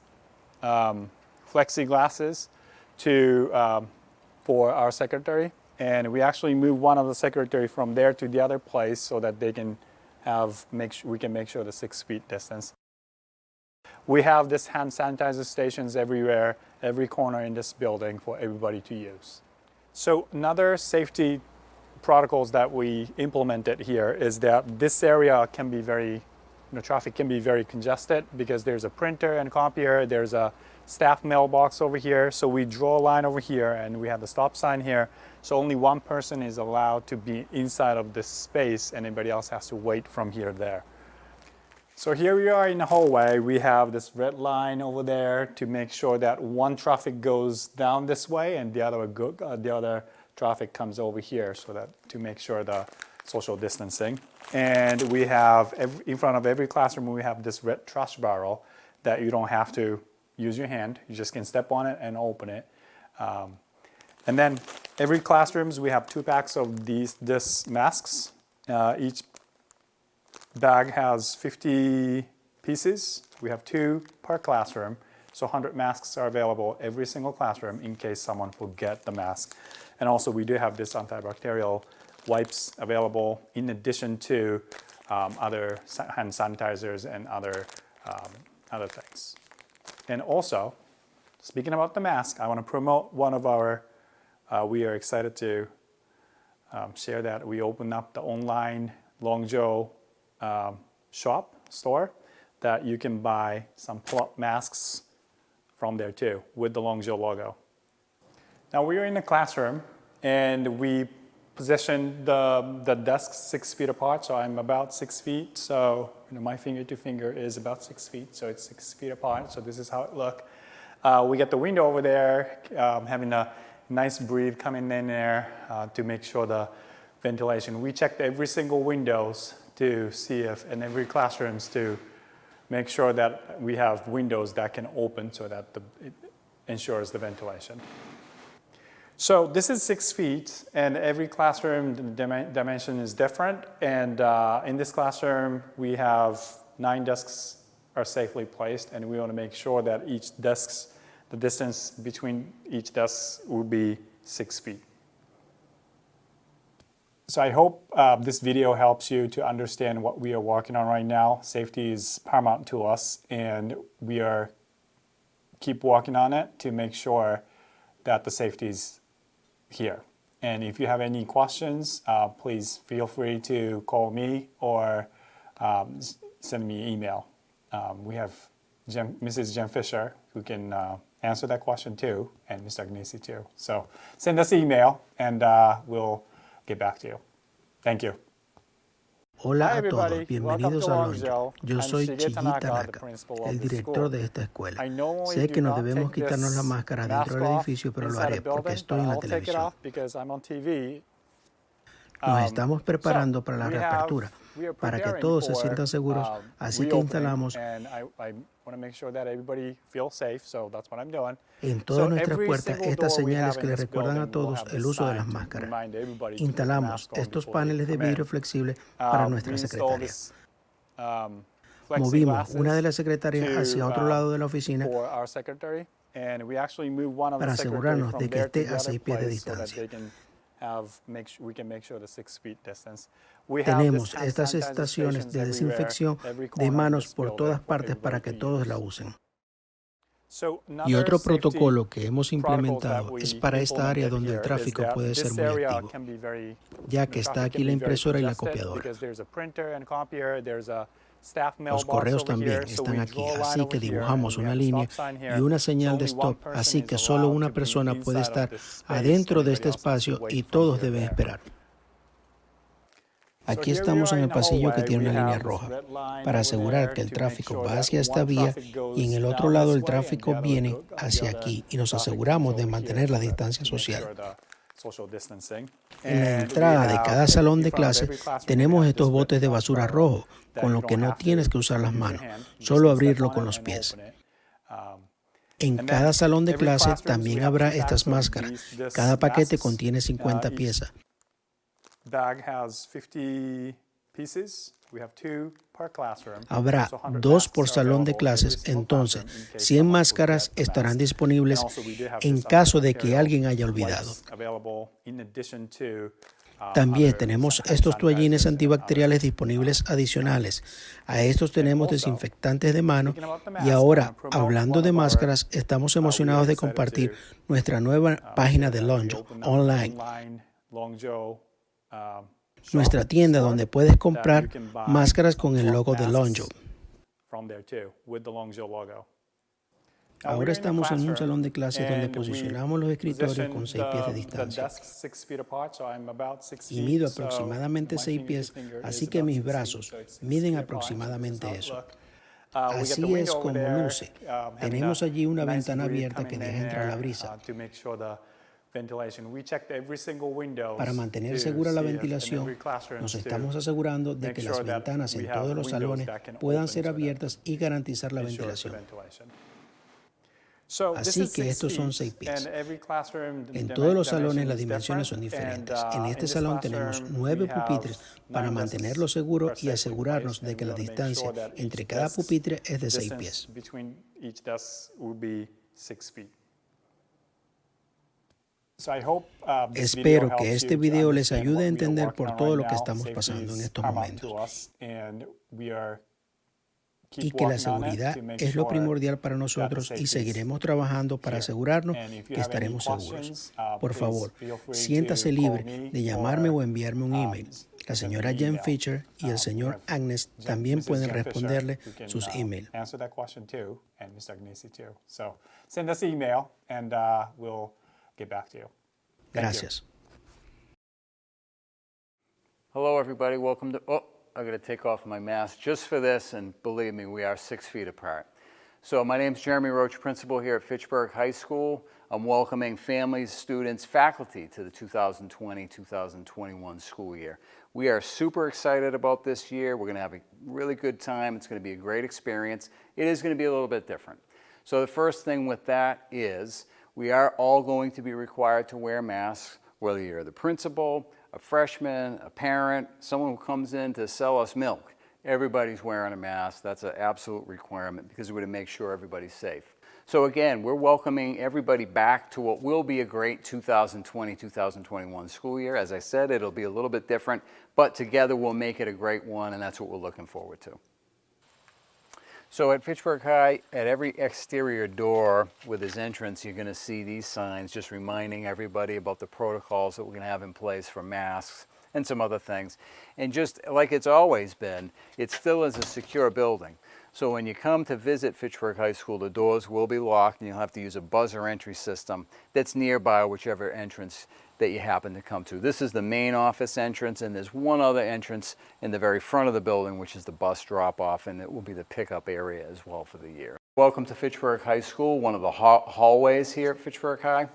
Speaker 8: plexiglasses for our secretary, and we actually move one of the secretary from there to the other place so that they can we can make sure the 6 feet distance. We have this hand sanitizer stations everywhere, every corner in this building for everybody to use. So another safety protocols that we implemented here is that this area can be traffic can be very congested because there's a printer and copier, there's a staff mailbox over here, so we draw a line over here and we have the stop sign here, so only one person is allowed to be inside of this space and everybody else has to wait from here to there. So here we are in the hallway. We have this red line over there to make sure that one traffic goes down this way and the other traffic comes over here, so that to make sure the social distancing. And we have in front of every classroom we have this red trash barrel that you don't have to use your hand. You just can step on it and open it. And then every classrooms we have 2 packs of these masks. Each bag has 50 pieces. We have 2 per classroom, so 100 masks are available every single classroom in case someone forget the mask. And also we do have this antibacterial wipes available in addition to other hand sanitizers and other things. And also, speaking about the mask, I want to promote one of our, we are excited to share that we opened up the online Longzhou store that you can buy some pull-up masks from there too with the Longzhou logo. Now we are in the classroom and we positioned the desks 6 feet apart, so I'm about 6 feet, so my finger to finger is about 6 feet, so it's 6 feet apart, so this is how it looks. We got the window over there, having a nice breeze coming in there to make sure the ventilation. We checked every single windows to see if, in every classrooms to make sure that we have windows that can open so that it ensures the ventilation. So this is 6 feet, and every classroom dimension is different. And in this classroom, we have 9 desks are safely placed, and we want to make sure that each desk, the distance between each desk will be 6 feet. So I hope this video helps you to understand what we are working on right now. Safety is paramount to us, and we are keep working on it to make sure that the safety is here. And if you have any questions, please feel free to call me or send me an email. we have Mrs. Jen Fisher, who can answer that question too, and Mr. Agnesi too. So send us an email, and we'll get back to you. Thank you.
Speaker 1: Hola
Speaker 8: Hi,
Speaker 1: a
Speaker 8: everybody.
Speaker 1: todos, bienvenidos
Speaker 8: Welcome
Speaker 1: a
Speaker 8: to
Speaker 1: Lonjo.
Speaker 8: Longjo.
Speaker 1: Yo
Speaker 8: I'm
Speaker 1: soy
Speaker 8: Shige
Speaker 1: Chigi
Speaker 8: Tanaka, the
Speaker 1: Tanaka,
Speaker 8: principal of
Speaker 1: el
Speaker 8: the
Speaker 1: director
Speaker 8: school.
Speaker 1: de esta escuela.
Speaker 8: I normally
Speaker 1: Sé
Speaker 8: do
Speaker 1: que nos
Speaker 8: not
Speaker 1: debemos
Speaker 8: take
Speaker 1: quitarnos la
Speaker 8: this
Speaker 1: máscara
Speaker 8: mask
Speaker 1: dentro del
Speaker 8: off
Speaker 1: edificio, pero lo
Speaker 8: inside
Speaker 1: haré
Speaker 8: a
Speaker 1: porque
Speaker 8: building,
Speaker 1: estoy
Speaker 8: but
Speaker 1: en la
Speaker 8: I'll take it
Speaker 1: televisión.
Speaker 8: off because I'm on TV.
Speaker 1: Nos estamos preparando para la
Speaker 8: we
Speaker 1: reapertura,
Speaker 8: are
Speaker 1: para que
Speaker 8: preparing
Speaker 1: todos se
Speaker 8: for,
Speaker 1: sientan seguros, así que
Speaker 8: reopening,
Speaker 1: instalamos
Speaker 8: and I want to make sure that everybody feels safe, so that's what I'm doing.
Speaker 1: en todas nuestras
Speaker 8: every
Speaker 1: puertas
Speaker 8: single
Speaker 1: estas
Speaker 8: door we
Speaker 1: señales
Speaker 8: have
Speaker 1: que
Speaker 8: in
Speaker 1: le
Speaker 8: this
Speaker 1: recuerdan a
Speaker 8: building will
Speaker 1: todos
Speaker 8: have
Speaker 1: el
Speaker 8: this
Speaker 1: uso de las
Speaker 8: sign to
Speaker 1: máscaras.
Speaker 8: remind everybody to put the
Speaker 1: Instalamos
Speaker 8: mask on
Speaker 1: estos
Speaker 8: before they
Speaker 1: paneles de
Speaker 8: come in.
Speaker 1: vidrio flexible para nuestra
Speaker 8: We install
Speaker 1: secretaria.
Speaker 8: this,
Speaker 1: Movimos una de las
Speaker 8: plexiglasses
Speaker 1: secretarias
Speaker 8: to,
Speaker 1: hacia otro lado de la oficina
Speaker 8: for our secretary, and we actually move one of the
Speaker 1: para
Speaker 8: secretary
Speaker 1: asegurarnos
Speaker 8: from
Speaker 1: de que
Speaker 8: there to
Speaker 1: esté
Speaker 8: the
Speaker 1: a
Speaker 8: other
Speaker 1: 6 pies de
Speaker 8: place so that
Speaker 1: distancia.
Speaker 8: they can we can make sure the 6 feet distance. We have
Speaker 1: Tenemos
Speaker 8: this hand
Speaker 1: estas
Speaker 8: sanitizer
Speaker 1: estaciones
Speaker 8: stations
Speaker 1: de
Speaker 8: everywhere,
Speaker 1: desinfección
Speaker 8: every
Speaker 1: de
Speaker 8: corner of
Speaker 1: manos
Speaker 8: this
Speaker 1: por
Speaker 8: building
Speaker 1: todas
Speaker 8: for
Speaker 1: partes para
Speaker 8: everybody
Speaker 1: que
Speaker 8: to
Speaker 1: todos
Speaker 8: use.
Speaker 1: la usen.
Speaker 8: So
Speaker 1: Y otro
Speaker 8: another safety
Speaker 1: protocolo que hemos
Speaker 8: protocols that
Speaker 1: implementado
Speaker 8: we
Speaker 1: es para esta área
Speaker 8: implemented
Speaker 1: donde el
Speaker 8: here is
Speaker 1: tráfico
Speaker 8: that
Speaker 1: puede ser
Speaker 8: this
Speaker 1: muy
Speaker 8: area
Speaker 1: activo,
Speaker 8: can be very,
Speaker 1: ya
Speaker 8: the
Speaker 1: que está
Speaker 8: traffic
Speaker 1: aquí
Speaker 8: can
Speaker 1: la
Speaker 8: be very
Speaker 1: impresora y la
Speaker 8: congested
Speaker 1: copiadora.
Speaker 8: because there's a printer and copier, there's a staff
Speaker 1: Los
Speaker 8: mailbox
Speaker 1: correos
Speaker 8: over
Speaker 1: también
Speaker 8: here, so
Speaker 1: están
Speaker 8: we
Speaker 1: aquí,
Speaker 8: draw a line
Speaker 1: así
Speaker 8: over
Speaker 1: que
Speaker 8: here,
Speaker 1: dibujamos
Speaker 8: and we
Speaker 1: una
Speaker 8: have a
Speaker 1: línea
Speaker 8: stop sign
Speaker 1: y
Speaker 8: here.
Speaker 1: una
Speaker 8: So
Speaker 1: señal de
Speaker 8: only one
Speaker 1: stop,
Speaker 8: person
Speaker 1: así
Speaker 8: is
Speaker 1: que solo
Speaker 8: allowed
Speaker 1: una
Speaker 8: to be
Speaker 1: persona puede
Speaker 8: inside of
Speaker 1: estar
Speaker 8: this space,
Speaker 1: adentro de
Speaker 8: everybody
Speaker 1: este
Speaker 8: else has to
Speaker 1: espacio
Speaker 8: wait
Speaker 1: y
Speaker 8: from
Speaker 1: todos
Speaker 8: here
Speaker 1: deben
Speaker 8: there.
Speaker 1: esperar.
Speaker 8: So
Speaker 1: Aquí
Speaker 8: here we
Speaker 1: estamos
Speaker 8: are
Speaker 1: en
Speaker 8: in
Speaker 1: el
Speaker 8: the
Speaker 1: pasillo que
Speaker 8: hallway.
Speaker 1: tiene
Speaker 8: We
Speaker 1: una línea
Speaker 8: have this
Speaker 1: roja
Speaker 8: red line
Speaker 1: para
Speaker 8: over
Speaker 1: asegurar
Speaker 8: there
Speaker 1: que el
Speaker 8: to make
Speaker 1: tráfico
Speaker 8: sure
Speaker 1: va
Speaker 8: that
Speaker 1: hacia esta
Speaker 8: one
Speaker 1: vía
Speaker 8: traffic
Speaker 1: y
Speaker 8: goes
Speaker 1: en el otro
Speaker 8: down
Speaker 1: lado
Speaker 8: this
Speaker 1: el
Speaker 8: way and
Speaker 1: tráfico
Speaker 8: the other
Speaker 1: viene
Speaker 8: the
Speaker 1: hacia
Speaker 8: other
Speaker 1: aquí y nos
Speaker 8: traffic
Speaker 1: aseguramos
Speaker 8: goes
Speaker 1: de
Speaker 8: over
Speaker 1: mantener
Speaker 8: here
Speaker 1: la
Speaker 8: so that
Speaker 1: distancia
Speaker 8: to make
Speaker 1: social.
Speaker 8: sure the social distancing.
Speaker 1: En la
Speaker 8: And we
Speaker 1: entrada de
Speaker 8: have
Speaker 1: cada salón de
Speaker 8: in front of
Speaker 1: clase
Speaker 8: every classroom we
Speaker 1: tenemos
Speaker 8: have
Speaker 1: estos
Speaker 8: this
Speaker 1: botes de
Speaker 8: written
Speaker 1: basura
Speaker 8: barrel
Speaker 1: rojos,
Speaker 8: that
Speaker 1: con
Speaker 8: you
Speaker 1: lo que
Speaker 8: don't
Speaker 1: no
Speaker 8: have to
Speaker 1: tienes que usar las
Speaker 8: use your
Speaker 1: manos,
Speaker 8: hand. You just
Speaker 1: solo
Speaker 8: need to step
Speaker 1: abrirlo
Speaker 8: on
Speaker 1: con
Speaker 8: it
Speaker 1: los
Speaker 8: and
Speaker 1: pies.
Speaker 8: open it.
Speaker 1: En
Speaker 8: And
Speaker 1: cada
Speaker 8: then
Speaker 1: salón de
Speaker 8: every
Speaker 1: clase
Speaker 8: classrooms, we
Speaker 1: también
Speaker 8: have
Speaker 1: habrá
Speaker 8: 2 bags
Speaker 1: estas
Speaker 8: of
Speaker 1: máscaras.
Speaker 8: this
Speaker 1: Cada paquete
Speaker 8: masks.
Speaker 1: contiene 50
Speaker 8: Each
Speaker 1: piezas.
Speaker 8: bag has 50 pieces. We have 2 per classroom.
Speaker 1: Habrá
Speaker 8: So 100
Speaker 1: 2 por
Speaker 8: masks are
Speaker 1: salón de
Speaker 8: available in every
Speaker 1: clases,
Speaker 8: single
Speaker 1: entonces
Speaker 8: classroom in case
Speaker 1: 100
Speaker 8: someone
Speaker 1: máscaras
Speaker 8: forgets the
Speaker 1: estarán
Speaker 8: mask.
Speaker 1: disponibles
Speaker 8: And also we do have
Speaker 1: en
Speaker 8: this
Speaker 1: caso de que
Speaker 8: antibacterial
Speaker 1: alguien haya olvidado.
Speaker 8: wipes available in addition to,
Speaker 1: También
Speaker 8: other
Speaker 1: tenemos
Speaker 8: hand
Speaker 1: estos toallines
Speaker 8: sanitizers and
Speaker 1: antibacteriales
Speaker 8: other,
Speaker 1: disponibles adicionales. A estos tenemos
Speaker 8: also,
Speaker 1: desinfectantes de mano.
Speaker 8: speaking about the
Speaker 1: Y
Speaker 8: mask, I
Speaker 1: ahora,
Speaker 8: wanna promote
Speaker 1: hablando
Speaker 8: one
Speaker 1: de
Speaker 8: of our,
Speaker 1: máscaras, estamos
Speaker 8: we are
Speaker 1: emocionados de
Speaker 8: excited
Speaker 1: compartir
Speaker 8: to,
Speaker 1: nuestra nueva página de
Speaker 8: we
Speaker 1: Lonjo
Speaker 8: opened up
Speaker 1: online.
Speaker 8: Longjo,
Speaker 1: Nuestra
Speaker 8: shop
Speaker 1: tienda
Speaker 8: store
Speaker 1: donde puedes
Speaker 8: that
Speaker 1: comprar
Speaker 8: you can buy
Speaker 1: máscaras con el
Speaker 8: front
Speaker 1: logo de
Speaker 8: masks
Speaker 1: Lonjo.
Speaker 8: from there too, with the Longjo logo. Now
Speaker 1: Ahora
Speaker 8: we're in the
Speaker 1: estamos en un
Speaker 8: classroom,
Speaker 1: salón de clases donde
Speaker 8: and we
Speaker 1: posicionamos los escritorios
Speaker 8: positioned
Speaker 1: con 6 pies de
Speaker 8: the
Speaker 1: distancia.
Speaker 8: desks 6 feet apart, so I'm about 6
Speaker 1: Y mido
Speaker 8: feet, so
Speaker 1: aproximadamente
Speaker 8: my
Speaker 1: 6 pies,
Speaker 8: finger is
Speaker 1: así que
Speaker 8: about
Speaker 1: mis
Speaker 8: 6 feet,
Speaker 1: brazos
Speaker 8: so it's 6
Speaker 1: miden
Speaker 8: feet apart, so
Speaker 1: aproximadamente
Speaker 8: this is
Speaker 1: eso.
Speaker 8: how it look. We got the
Speaker 1: Así
Speaker 8: window
Speaker 1: es
Speaker 8: over
Speaker 1: como
Speaker 8: there,
Speaker 1: luce.
Speaker 8: having
Speaker 1: Tenemos
Speaker 8: a
Speaker 1: allí una
Speaker 8: nice
Speaker 1: ventana
Speaker 8: breeze
Speaker 1: abierta que
Speaker 8: coming in
Speaker 1: deja entrar la
Speaker 8: there,
Speaker 1: brisa.
Speaker 8: to make sure the ventilation. We checked every single windows
Speaker 1: Para mantener
Speaker 8: to
Speaker 1: segura la
Speaker 8: see if in
Speaker 1: ventilación,
Speaker 8: every classroom
Speaker 1: nos
Speaker 8: to
Speaker 1: estamos asegurando de
Speaker 8: make
Speaker 1: que
Speaker 8: sure
Speaker 1: las
Speaker 8: that
Speaker 1: ventanas
Speaker 8: we
Speaker 1: en
Speaker 8: have
Speaker 1: todos los
Speaker 8: windows
Speaker 1: salones
Speaker 8: that can
Speaker 1: puedan
Speaker 8: open
Speaker 1: ser
Speaker 8: so that
Speaker 1: abiertas y garantizar la
Speaker 8: ensures the
Speaker 1: ventilación.
Speaker 8: ventilation. So this
Speaker 1: Así
Speaker 8: is
Speaker 1: que
Speaker 8: 6
Speaker 1: estos son
Speaker 8: feet,
Speaker 1: 6 pies.
Speaker 8: and every classroom,
Speaker 1: En
Speaker 8: the
Speaker 1: todos los
Speaker 8: dimension
Speaker 1: salones las
Speaker 8: is
Speaker 1: dimensiones son
Speaker 8: different,
Speaker 1: diferentes.
Speaker 8: and,
Speaker 1: En
Speaker 8: in
Speaker 1: este
Speaker 8: this
Speaker 1: salón tenemos
Speaker 8: classroom,
Speaker 1: 9
Speaker 8: we have
Speaker 1: pupitres para
Speaker 8: 9
Speaker 1: mantenerlo
Speaker 8: desks
Speaker 1: seguro
Speaker 8: per
Speaker 1: y
Speaker 8: safely
Speaker 1: asegurarnos
Speaker 8: placed,
Speaker 1: de
Speaker 8: and
Speaker 1: que
Speaker 8: we
Speaker 1: la
Speaker 8: wanna make
Speaker 1: distancia
Speaker 8: sure that
Speaker 1: entre
Speaker 8: each
Speaker 1: cada
Speaker 8: desk's
Speaker 1: pupitre es de 6
Speaker 8: distance
Speaker 1: pies.
Speaker 8: between each desk will be 6 feet. So I hope, this video
Speaker 1: Espero que
Speaker 8: helps
Speaker 1: este
Speaker 8: you to
Speaker 1: video les
Speaker 8: understand
Speaker 1: ayude a
Speaker 8: what we are
Speaker 1: entender
Speaker 8: working
Speaker 1: por
Speaker 8: on
Speaker 1: todo
Speaker 8: right
Speaker 1: lo que
Speaker 8: now.
Speaker 1: estamos
Speaker 8: Safety
Speaker 1: pasando en
Speaker 8: is
Speaker 1: estos
Speaker 8: paramount to
Speaker 1: momentos.
Speaker 8: us, and we are
Speaker 1: Y que la seguridad es lo primordial para nosotros y seguiremos trabajando para asegurarnos que estaremos seguros. Por favor, siéntase libre de llamarme o enviarme un email. La señora Jen Fisher y el señor Agnes también pueden responderle sus emails.
Speaker 8: Answer that question too, and Mr. Agnesi too. So send us an email, and we'll get back to you. Thank you.
Speaker 1: Gracias.
Speaker 9: Hello, everybody. Welcome to. Oh, I got to take off my mask just for this, and believe me, we are 6 feet apart. So my name is Jeremy Roach, principal here at Fitchburg High School. I'm welcoming families, students, faculty to the 2020-2021 school year. We are super excited about this year. We're going to have a really good time. It's going to be a great experience. It is going to be a little bit different. So the first thing with that is we are all going to be required to wear masks, whether you're the principal, a freshman, a parent, someone who comes in to sell us milk. Everybody's wearing a mask. That's an absolute requirement because we're going to make sure everybody's safe. So again, we're welcoming everybody back to what will be a great 2020-2021 school year. As I said, it'll be a little bit different, but together we'll make it a great one, and that's what we're looking forward to. So at Fitchburg High, at every exterior door with his entrance, you're going to see these signs just reminding everybody about the protocols that we're going to have in place for masks and some other things. And just like it's always been, it still is a secure building. So when you come to visit Fitchburg High School, the doors will be locked and you'll have to use a buzzer entry system that's nearby whichever entrance that you happen to come to. This is the main office entrance, and there's one other entrance in the very front of the building, which is the bus drop-off, and it will be the pickup area as well for the year. Welcome to Fitchburg High School, one of the hallways here at Fitchburg High.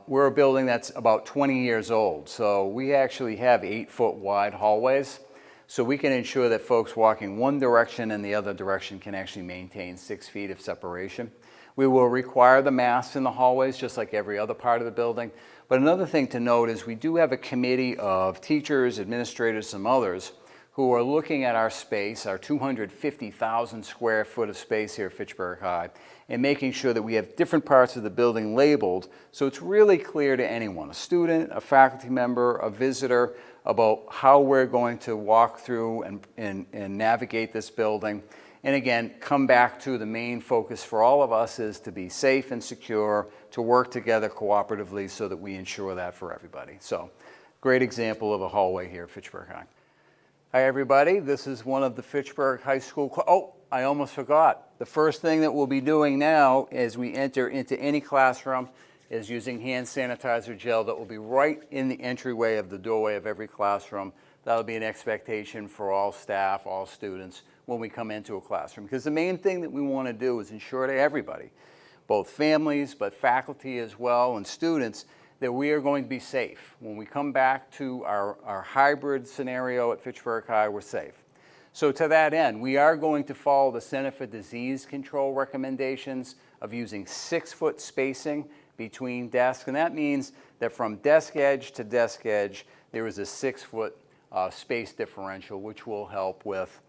Speaker 9: We're a building that's about 20 years old, so we actually have 8-foot wide hallways. So we can ensure that folks walking one direction and the other direction can actually maintain 6 feet of separation. We will require the masks in the hallways just like every other part of the building. But another thing to note is we do have a committee of teachers, administrators, some others who are looking at our space, our 250,000 square foot of space here at Fitchburg High, and making sure that we have different parts of the building labeled so it's really clear to anyone, a student, a faculty member, a visitor, about how we're going to walk through and navigate this building. And again, come back to the main focus for all of us is to be safe and secure, to work together cooperatively so that we ensure that for everybody. So, great example of a hallway here at Fitchburg High. Hi everybody, this is one of the Fitchburg High School, oh, I almost forgot. The first thing that we'll be doing now as we enter into any classroom is using hand sanitizer gel that will be right in the entryway of the doorway of every classroom. That'll be an expectation for all staff, all students when we come into a classroom. Because the main thing that we want to do is ensure to everybody, both families, but faculty as well, and students, that we are going to be safe. When we come back to our hybrid scenario at Fitchburg High, we're safe. So to that end, we are going to follow the Center for Disease Control recommendations of using 6-foot spacing between desks, and that means that from desk edge to desk edge, there is a 6-foot space differential, which will help with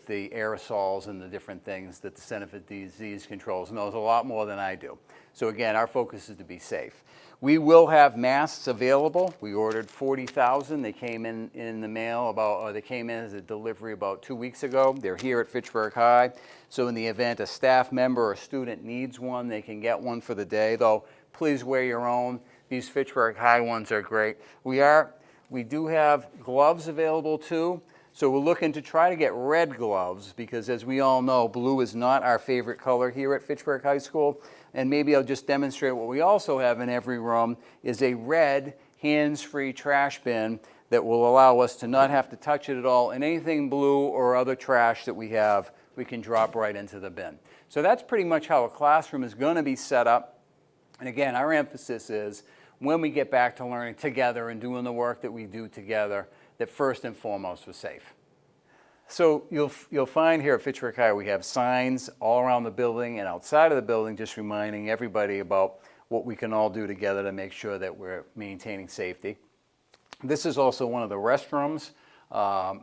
Speaker 9: the aerosols and the different things that the Center for Disease Control knows a lot more than I do. So again, our focus is to be safe. We will have masks available. We ordered 40,000. They came in the mail they came in as a delivery about 2 weeks ago. They're here at Fitchburg High. So in the event a staff member or student needs one, they can get one for the day, though please wear your own. These Fitchburg High ones are great. We do have gloves available too. So we're looking to try to get red gloves because, as we all know, blue is not our favorite color here at Fitchburg High School. And maybe I'll just demonstrate what we also have in every room is a red hands-free trash bin that will allow us to not have to touch it at all. And anything blue or other trash that we have, we can drop right into the bin. So that's pretty much how a classroom is going to be set up. And again, our emphasis is when we get back to learning together and doing the work that we do together, that first and foremost we're safe. So you'll find here at Fitchburg High we have signs all around the building and outside of the building just reminding everybody about what we can all do together to make sure that we're maintaining safety. This is also one of the restrooms.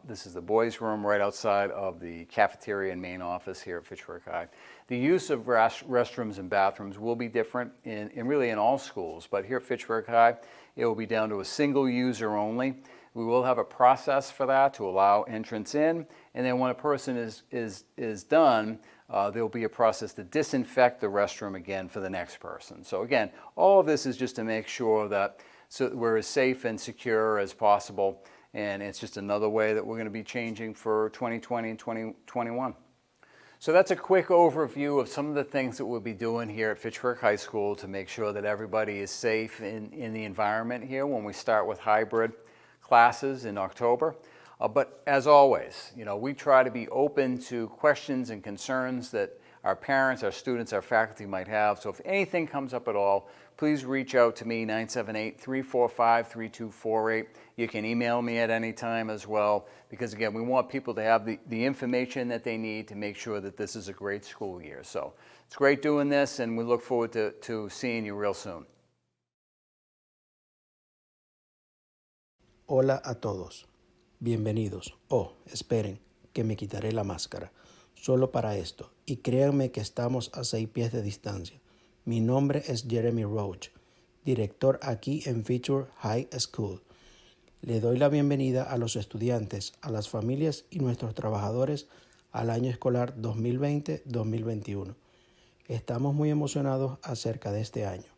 Speaker 9: This is the boys' room right outside of the cafeteria and main office here at Fitchburg High. The use of restrooms and bathrooms will be different really in all schools, but here at Fitchburg High, it will be down to a single user only. We will have a process for that to allow entrance in, and then when a person is done, there will be a process to disinfect the restroom again for the next person. So again, all of this is just to make sure that we're as safe and secure as possible, and it's just another way that we're going to be changing for 2020 and 2021. So that's a quick overview of some of the things that we'll be doing here at Fitchburg High School to make sure that everybody is safe in the environment here when we start with hybrid classes in October. But as always, we try to be open to questions and concerns that our parents, our students, our faculty might have. So if anything comes up at all, please reach out to me, 978-345-3248. You can email me at any time as well, because again, we want people to have the information that they need to make sure that this is a great school year. So it's great doing this, and we look forward to seeing you real soon.
Speaker 10: Hola a todos. Bienvenidos. Oh, esperen, que me quitaré la máscara. Solo para esto. Y créanme que estamos a 6 pies de distancia. Mi nombre es Jeremy Roach, director aquí en Fitchburg High School. Le doy la bienvenida a los estudiantes, a las familias y nuestros trabajadores al año escolar 2020-2021. Estamos muy emocionados acerca de este año.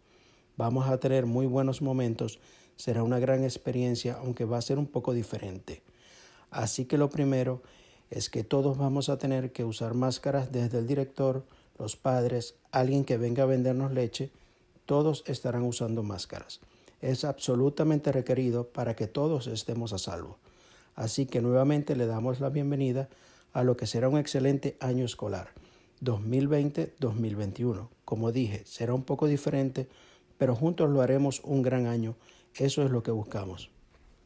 Speaker 10: Vamos a tener muy buenos momentos. Será una gran experiencia, aunque va a ser un poco diferente. Así que lo primero es que todos vamos a tener que usar máscaras, desde el director, los padres, alguien que venga a vendernos leche, todos estarán usando máscaras. Es absolutamente requerido para que todos estemos a salvo. Así que nuevamente le damos la bienvenida a lo que será un excelente año escolar, 2020-2021. Como dije, será un poco diferente, pero juntos lo haremos un gran año. Eso es lo que buscamos.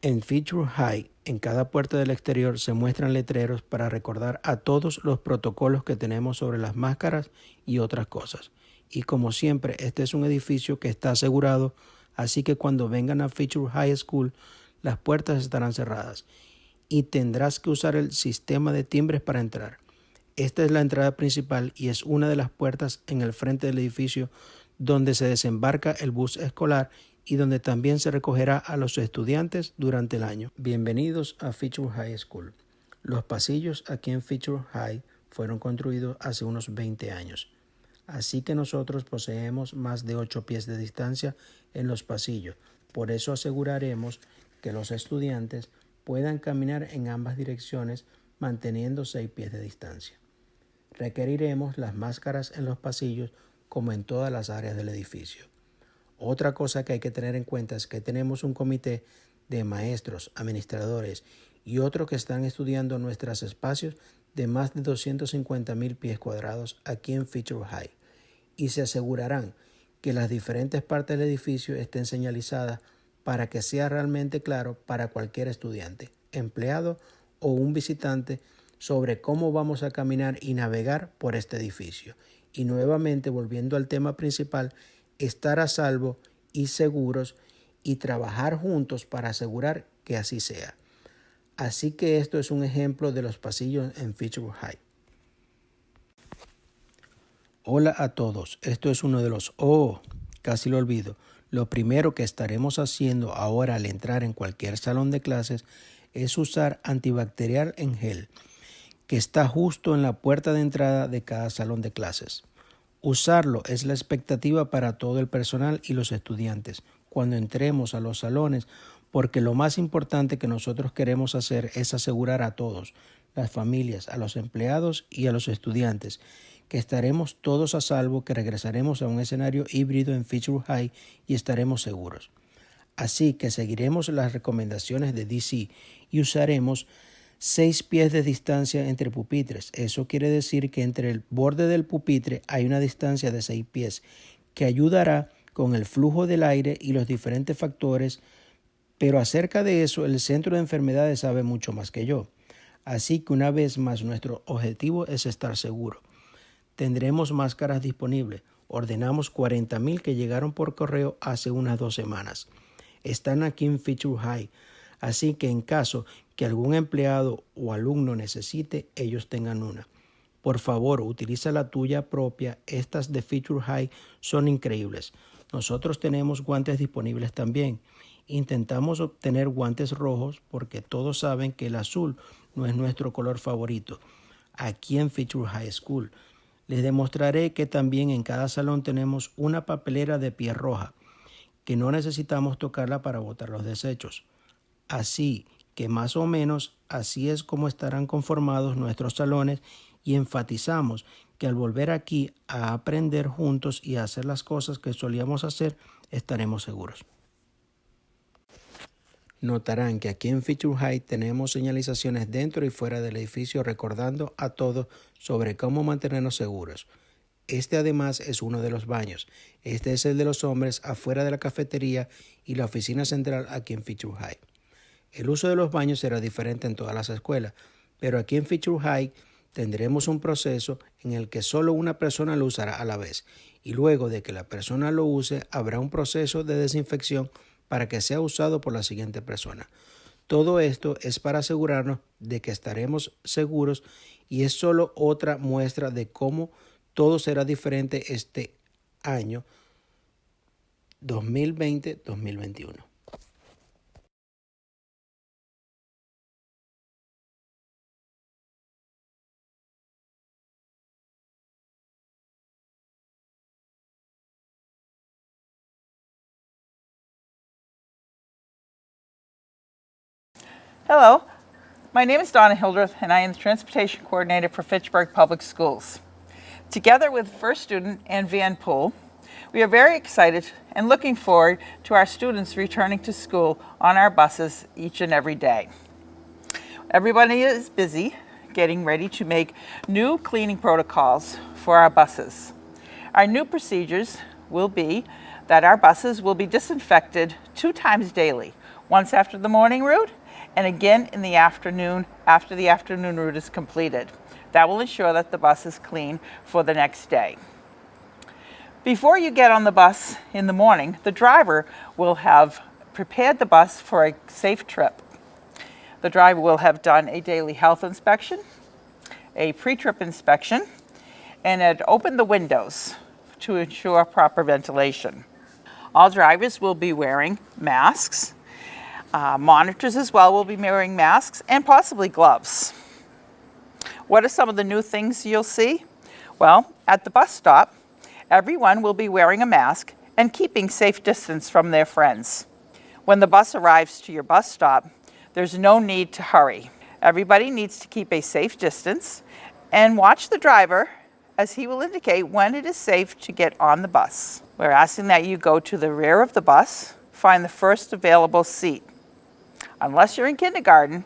Speaker 10: En Fitchburg High, en cada puerta del exterior se muestran letreros para recordar a todos los protocolos que tenemos sobre las máscaras y otras cosas. Y como siempre, este es un edificio que está asegurado, así que cuando vengan a Fitchburg High School, las puertas estarán cerradas y tendrás que usar el sistema de timbres para entrar. Esta es la entrada principal y es una de las puertas en el frente del edificio donde se desembarca el bus escolar y donde también se recogerá a los estudiantes durante el año. Bienvenidos a Fitchburg High School. Los pasillos aquí en Fitchburg High fueron construidos hace unos 20 años. Así que nosotros poseemos más de 8 pies de distancia en los pasillos. Por eso aseguraremos que los estudiantes puedan caminar en ambas direcciones manteniendo 6 pies de distancia. Requeriremos las máscaras en los pasillos como en todas las áreas del edificio. Otra cosa que hay que tener en cuenta es que tenemos un comité de maestros, administradores y otros que están estudiando nuestros espacios de más de 250,000 pies cuadrados aquí en Fitchburg High y se asegurarán que las diferentes partes del edificio estén señalizadas para que sea realmente claro para cualquier estudiante, empleado o un visitante sobre cómo vamos a caminar y navegar por este edificio. Y nuevamente, volviendo al tema principal, estar a salvo y seguros y trabajar juntos para asegurar que así sea. Así que esto es un ejemplo de los pasillos en Fitchburg High. Hola a todos, esto es uno de los... casi lo olvido. Lo primero que estaremos haciendo ahora al entrar en cualquier salón de clases es usar antibacterial en gel, que está justo en la puerta de entrada de cada salón de clases. Usarlo es la expectativa para todo el personal y los estudiantes cuando entremos a los salones, porque lo más importante que nosotros queremos hacer es asegurar a todos, las familias, a los empleados y a los estudiantes, que estaremos todos a salvo, que regresaremos a un escenario híbrido en Fitchburg High y estaremos seguros. Así que seguiremos las recomendaciones de DC y usaremos 6 pies de distancia entre pupitres. Eso quiere decir que entre el borde del pupitre hay una distancia de 6 pies que ayudará con el flujo del aire y los diferentes factores, pero acerca de eso el Centro de Enfermedades sabe mucho más que yo. Así que una vez más nuestro objetivo es estar seguro. Tendremos máscaras disponibles. Ordenamos 40,000 que llegaron por correo hace unas 2 semanas. Están aquí en Fitchburg High, así que en caso que algún empleado o alumno necesite, ellos tengan una. Por favor, utiliza la tuya propia. Estas de Fitchburg High son increíbles. Nosotros tenemos guantes disponibles también. Intentamos obtener guantes rojos porque todos saben que el azul no es nuestro color favorito. Aquí en Fitchburg High School les demostraré que también en cada salón tenemos una papelera de piel roja, que no necesitamos tocarla para botar los desechos. Así que más o menos así es como estarán conformados nuestros salones y enfatizamos que al volver aquí a aprender juntos y a hacer las cosas que solíamos hacer, estaremos seguros. Notarán que aquí en Fitchburg High tenemos señalizaciones dentro y fuera del edificio recordando a todos sobre cómo mantenernos seguros. Este además es uno de los baños. Este es el de los hombres afuera de la cafetería y la oficina central aquí en Fitchburg High. El uso de los baños será diferente en todas las escuelas, pero aquí en Fitchburg High tendremos un proceso en el que solo una persona lo usará a la vez y luego de que la persona lo use habrá un proceso de desinfección para que sea usado por la siguiente persona. Todo esto es para asegurarnos de que estaremos seguros y es solo otra muestra de cómo todo será diferente este año 2020-2021.
Speaker 11: Hello, My name is Donna Hildreth, and I am the Transportation Coordinator for Fitchburg Public Schools. Together with First Student and Van Pool, we are very excited and looking forward to our students returning to school on our buses each and every day. Everybody is busy getting ready to make new cleaning protocols for our buses. Our new procedures will be that our buses will be disinfected 2 times daily, once after the morning route and again in the afternoon after the afternoon route is completed. That will ensure that the bus is clean for the next day. Before you get on the bus in the morning, the driver will have prepared the bus for a safe trip. The driver will have done a daily health inspection, a pre-trip inspection, and had opened the windows to ensure proper ventilation. All drivers will be wearing masks. Monitors as well will be wearing masks and possibly gloves. What are some of the new things you'll see? Well, at the bus stop, everyone will be wearing a mask and keeping safe distance from their friends. When the bus arrives to your bus stop, there's no need to hurry. Everybody needs to keep a safe distance and watch the driver as he will indicate when it is safe to get on the bus. We're asking that you go to the rear of the bus, find the first available seat. Unless you're in kindergarten,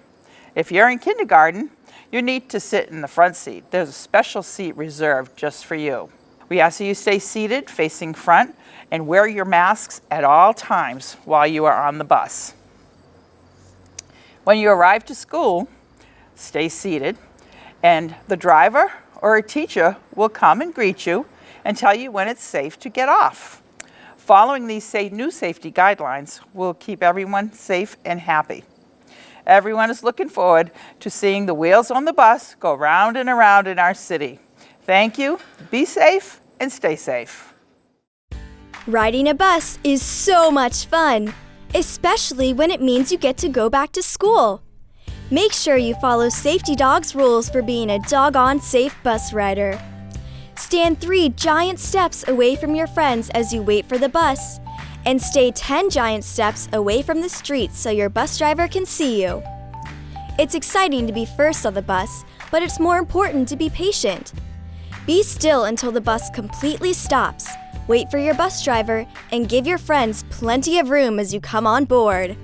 Speaker 11: if you're in kindergarten, you need to sit in the front seat. There's a special seat reserved just for you. We ask that you stay seated, facing front, and wear your masks at all times while you are on the bus. When you arrive to school, stay seated, and the driver or a teacher will come and greet you and tell you when it's safe to get off. Following these new safety guidelines will keep everyone safe and happy. Everyone is looking forward to seeing the wheels on the bus go round and around in our city. Thank you, be safe, and stay safe.
Speaker 12: Riding a bus is so much fun, especially when it means you get to go back to school. Make sure you follow Safety Dog's rules for being a doggone safe bus rider. Stand 3 giant steps away from your friends as you wait for the bus, and stay 10 giant steps away from the street so your bus driver can see you. It's exciting to be first on the bus, but it's more important to be patient. Be still until the bus completely stops. Wait for your bus driver and give your friends plenty of room as you come on board.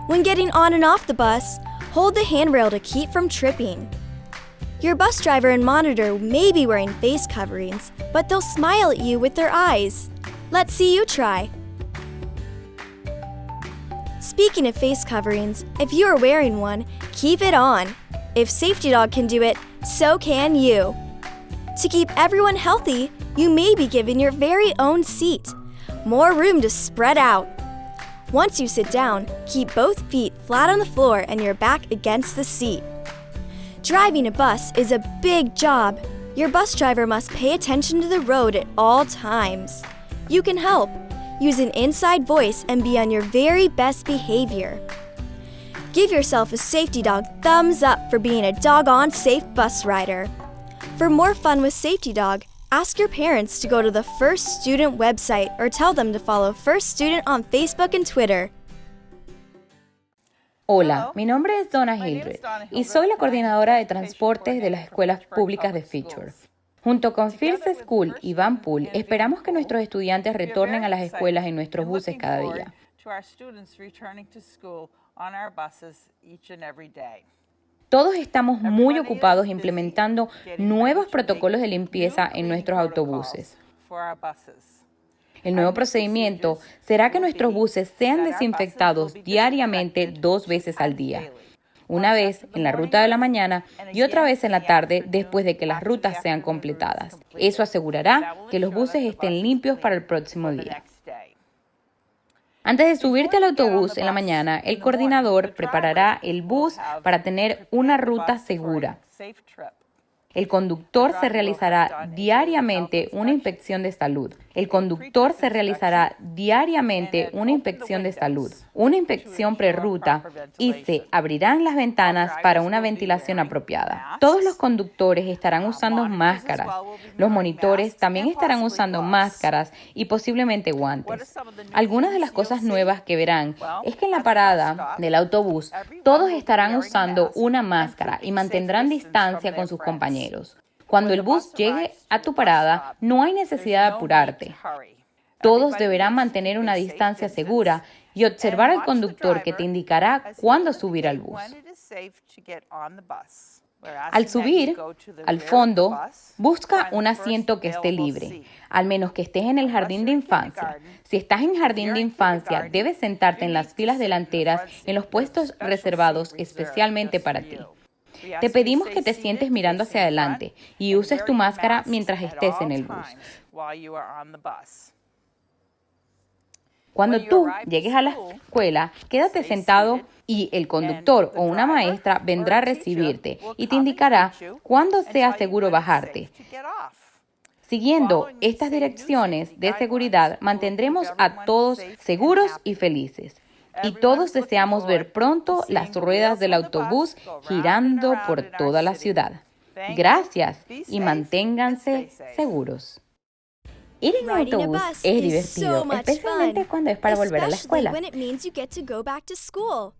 Speaker 12: When getting on and off the bus, hold the handrail to keep from tripping. Your bus driver and monitor may be wearing face coverings, but they'll smile at you with their eyes. Let's see you try. Speaking of face coverings, if you are wearing one, keep it on. If Safety Dog can do it, so can you. To keep everyone healthy, you may be given your very own seat. More room to spread out. Once you sit down, keep both feet flat on the floor and your back against the seat. Driving a bus is a big job. Your bus driver must pay attention to the road at all times. You can help. Use an inside voice and be on your very best behavior. Give yourself a Safety Dog thumbs up for being a doggone safe bus rider. For more fun with Safety Dog, ask your parents to go to the First Student website or tell them to follow First Student on Facebook and Twitter.
Speaker 2: Hola, mi nombre es Donna Hildreth y soy la coordinadora de transportes de las escuelas públicas de Fitchburg. Junto con First School y Van Pool, esperamos que nuestros estudiantes retornen a las escuelas en nuestros buses cada día. Todos estamos muy ocupados implementando nuevos protocolos de limpieza en nuestros autobuses. El nuevo procedimiento será que nuestros buses sean desinfectados diariamente 2 veces al día. Una vez en la ruta de la mañana y otra vez en la tarde después de que las rutas sean completadas. Eso asegurará que los buses estén limpios para el próximo día. Antes de subirte al autobús en la mañana, el coordinador preparará el bus para tener una ruta segura. El conductor se realizará diariamente una inspección de salud. El conductor se realizará diariamente una inspección de salud, una inspección prerruta y se abrirán las ventanas para una ventilación apropiada. Todos los conductores estarán usando máscaras. Los monitores también estarán usando máscaras y posiblemente guantes. Algunas de las cosas nuevas que verán es que en la parada del autobús todos estarán usando una máscara y mantendrán distancia con sus compañeros. Cuando el bus llegue a tu parada, no hay necesidad de apurarte. Todos deberán mantener una distancia segura y observar al conductor que te indicará cuándo subir al bus. Al subir al fondo, busca un asiento que esté libre, al menos que estés en el jardín de infancia. Si estás en jardín de infancia, debes sentarte en las filas delanteras en los puestos reservados especialmente para ti. Te pedimos que te sientes mirando hacia adelante y uses tu máscara mientras estés en el bus. Cuando tú llegues a la escuela, quédate sentado y el conductor o una maestra vendrá a recibirte y te indicará cuándo sea seguro bajarte. Siguiendo estas direcciones de seguridad, mantendremos a todos seguros y felices. Y todos deseamos ver pronto las ruedas del autobús girando por toda la ciudad. Gracias y manténganse seguros. Ir en autobús es divertido, especialmente cuando es para volver a la escuela.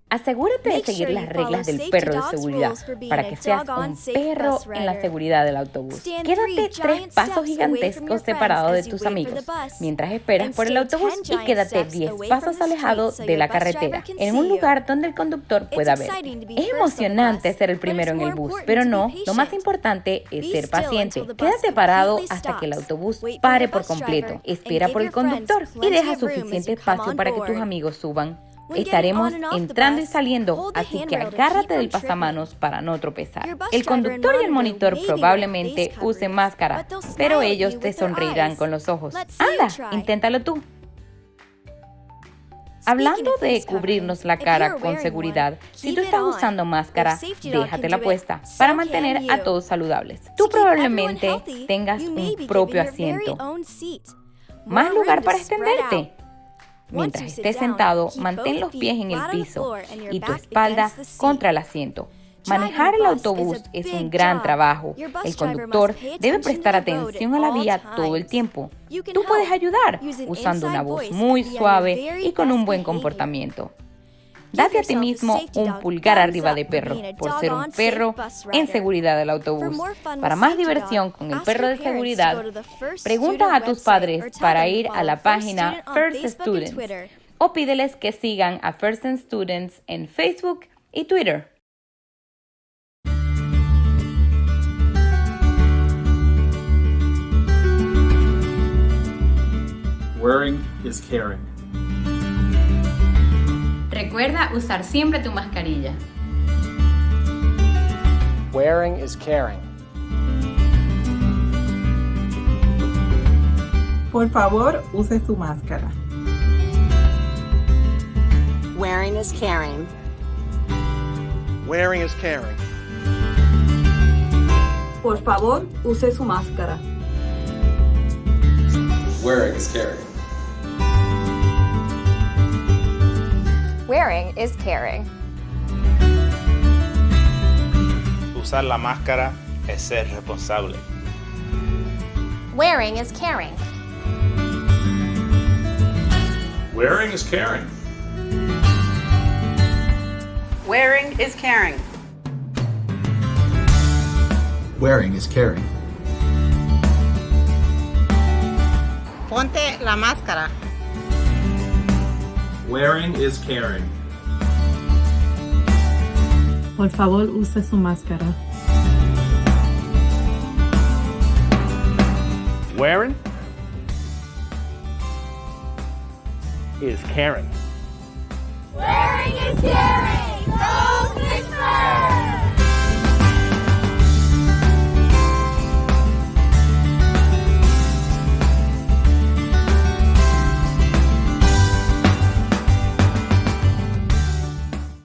Speaker 2: Asegúrate de seguir las reglas del perro de seguridad para que seas un perro en la seguridad del autobús. Quédate 3 pasos gigantescos separados de tus amigos mientras esperas por el autobús y quédate 10 pasos alejado de la carretera, en un lugar donde el conductor pueda ver. Es emocionante ser el primero en el bus, pero no, lo más importante es ser paciente. Quédate parado hasta que el autobús pare por completo. Espera por el conductor y deja suficiente espacio para que tus amigos suban. Estaremos entrando y saliendo, así que agárrate del pasamanos para no tropezar. El conductor y el monitor probablemente usen máscara, pero ellos te sonreirán con los ojos. Anda, inténtalo tú. Hablando de cubrirnos la cara con seguridad, si tú estás usando máscara, déjatela puesta para mantener a todos saludables. Tú probablemente tengas un propio asiento, más lugar para extenderte. Mientras estés sentado, mantén los pies en el piso y tu espalda contra el asiento. Manejar el autobús es un gran trabajo. El conductor debe prestar atención a la vía todo el tiempo. Tú puedes ayudar usando una voz muy suave y con un buen comportamiento. Date a ti mismo un pulgar arriba de perro por ser un perro en seguridad del autobús. Para más diversión con el perro de seguridad, pregunta a tus padres para ir a la página First Students o pídeles que sigan a First Students en Facebook y Twitter.
Speaker 13: Wearing is caring.
Speaker 2: Recuerda usar siempre tu mascarilla.
Speaker 5: Wearing is caring.
Speaker 11: Por favor, use su máscara.
Speaker 14: Wearing is caring.
Speaker 4: Wearing is caring.
Speaker 14: Por favor, use su máscara.
Speaker 13: Wearing is caring.
Speaker 7: Wearing is caring.
Speaker 15: Usar la máscara es ser responsable.
Speaker 3: Wearing is caring.
Speaker 13: Wearing is caring.
Speaker 6: Wearing is caring.
Speaker 13: Wearing is caring.
Speaker 14: Ponte la máscara.
Speaker 13: Wearing is caring.
Speaker 11: Por favor, use su máscara.
Speaker 5: Wearing is caring.
Speaker 12: Wearing is caring.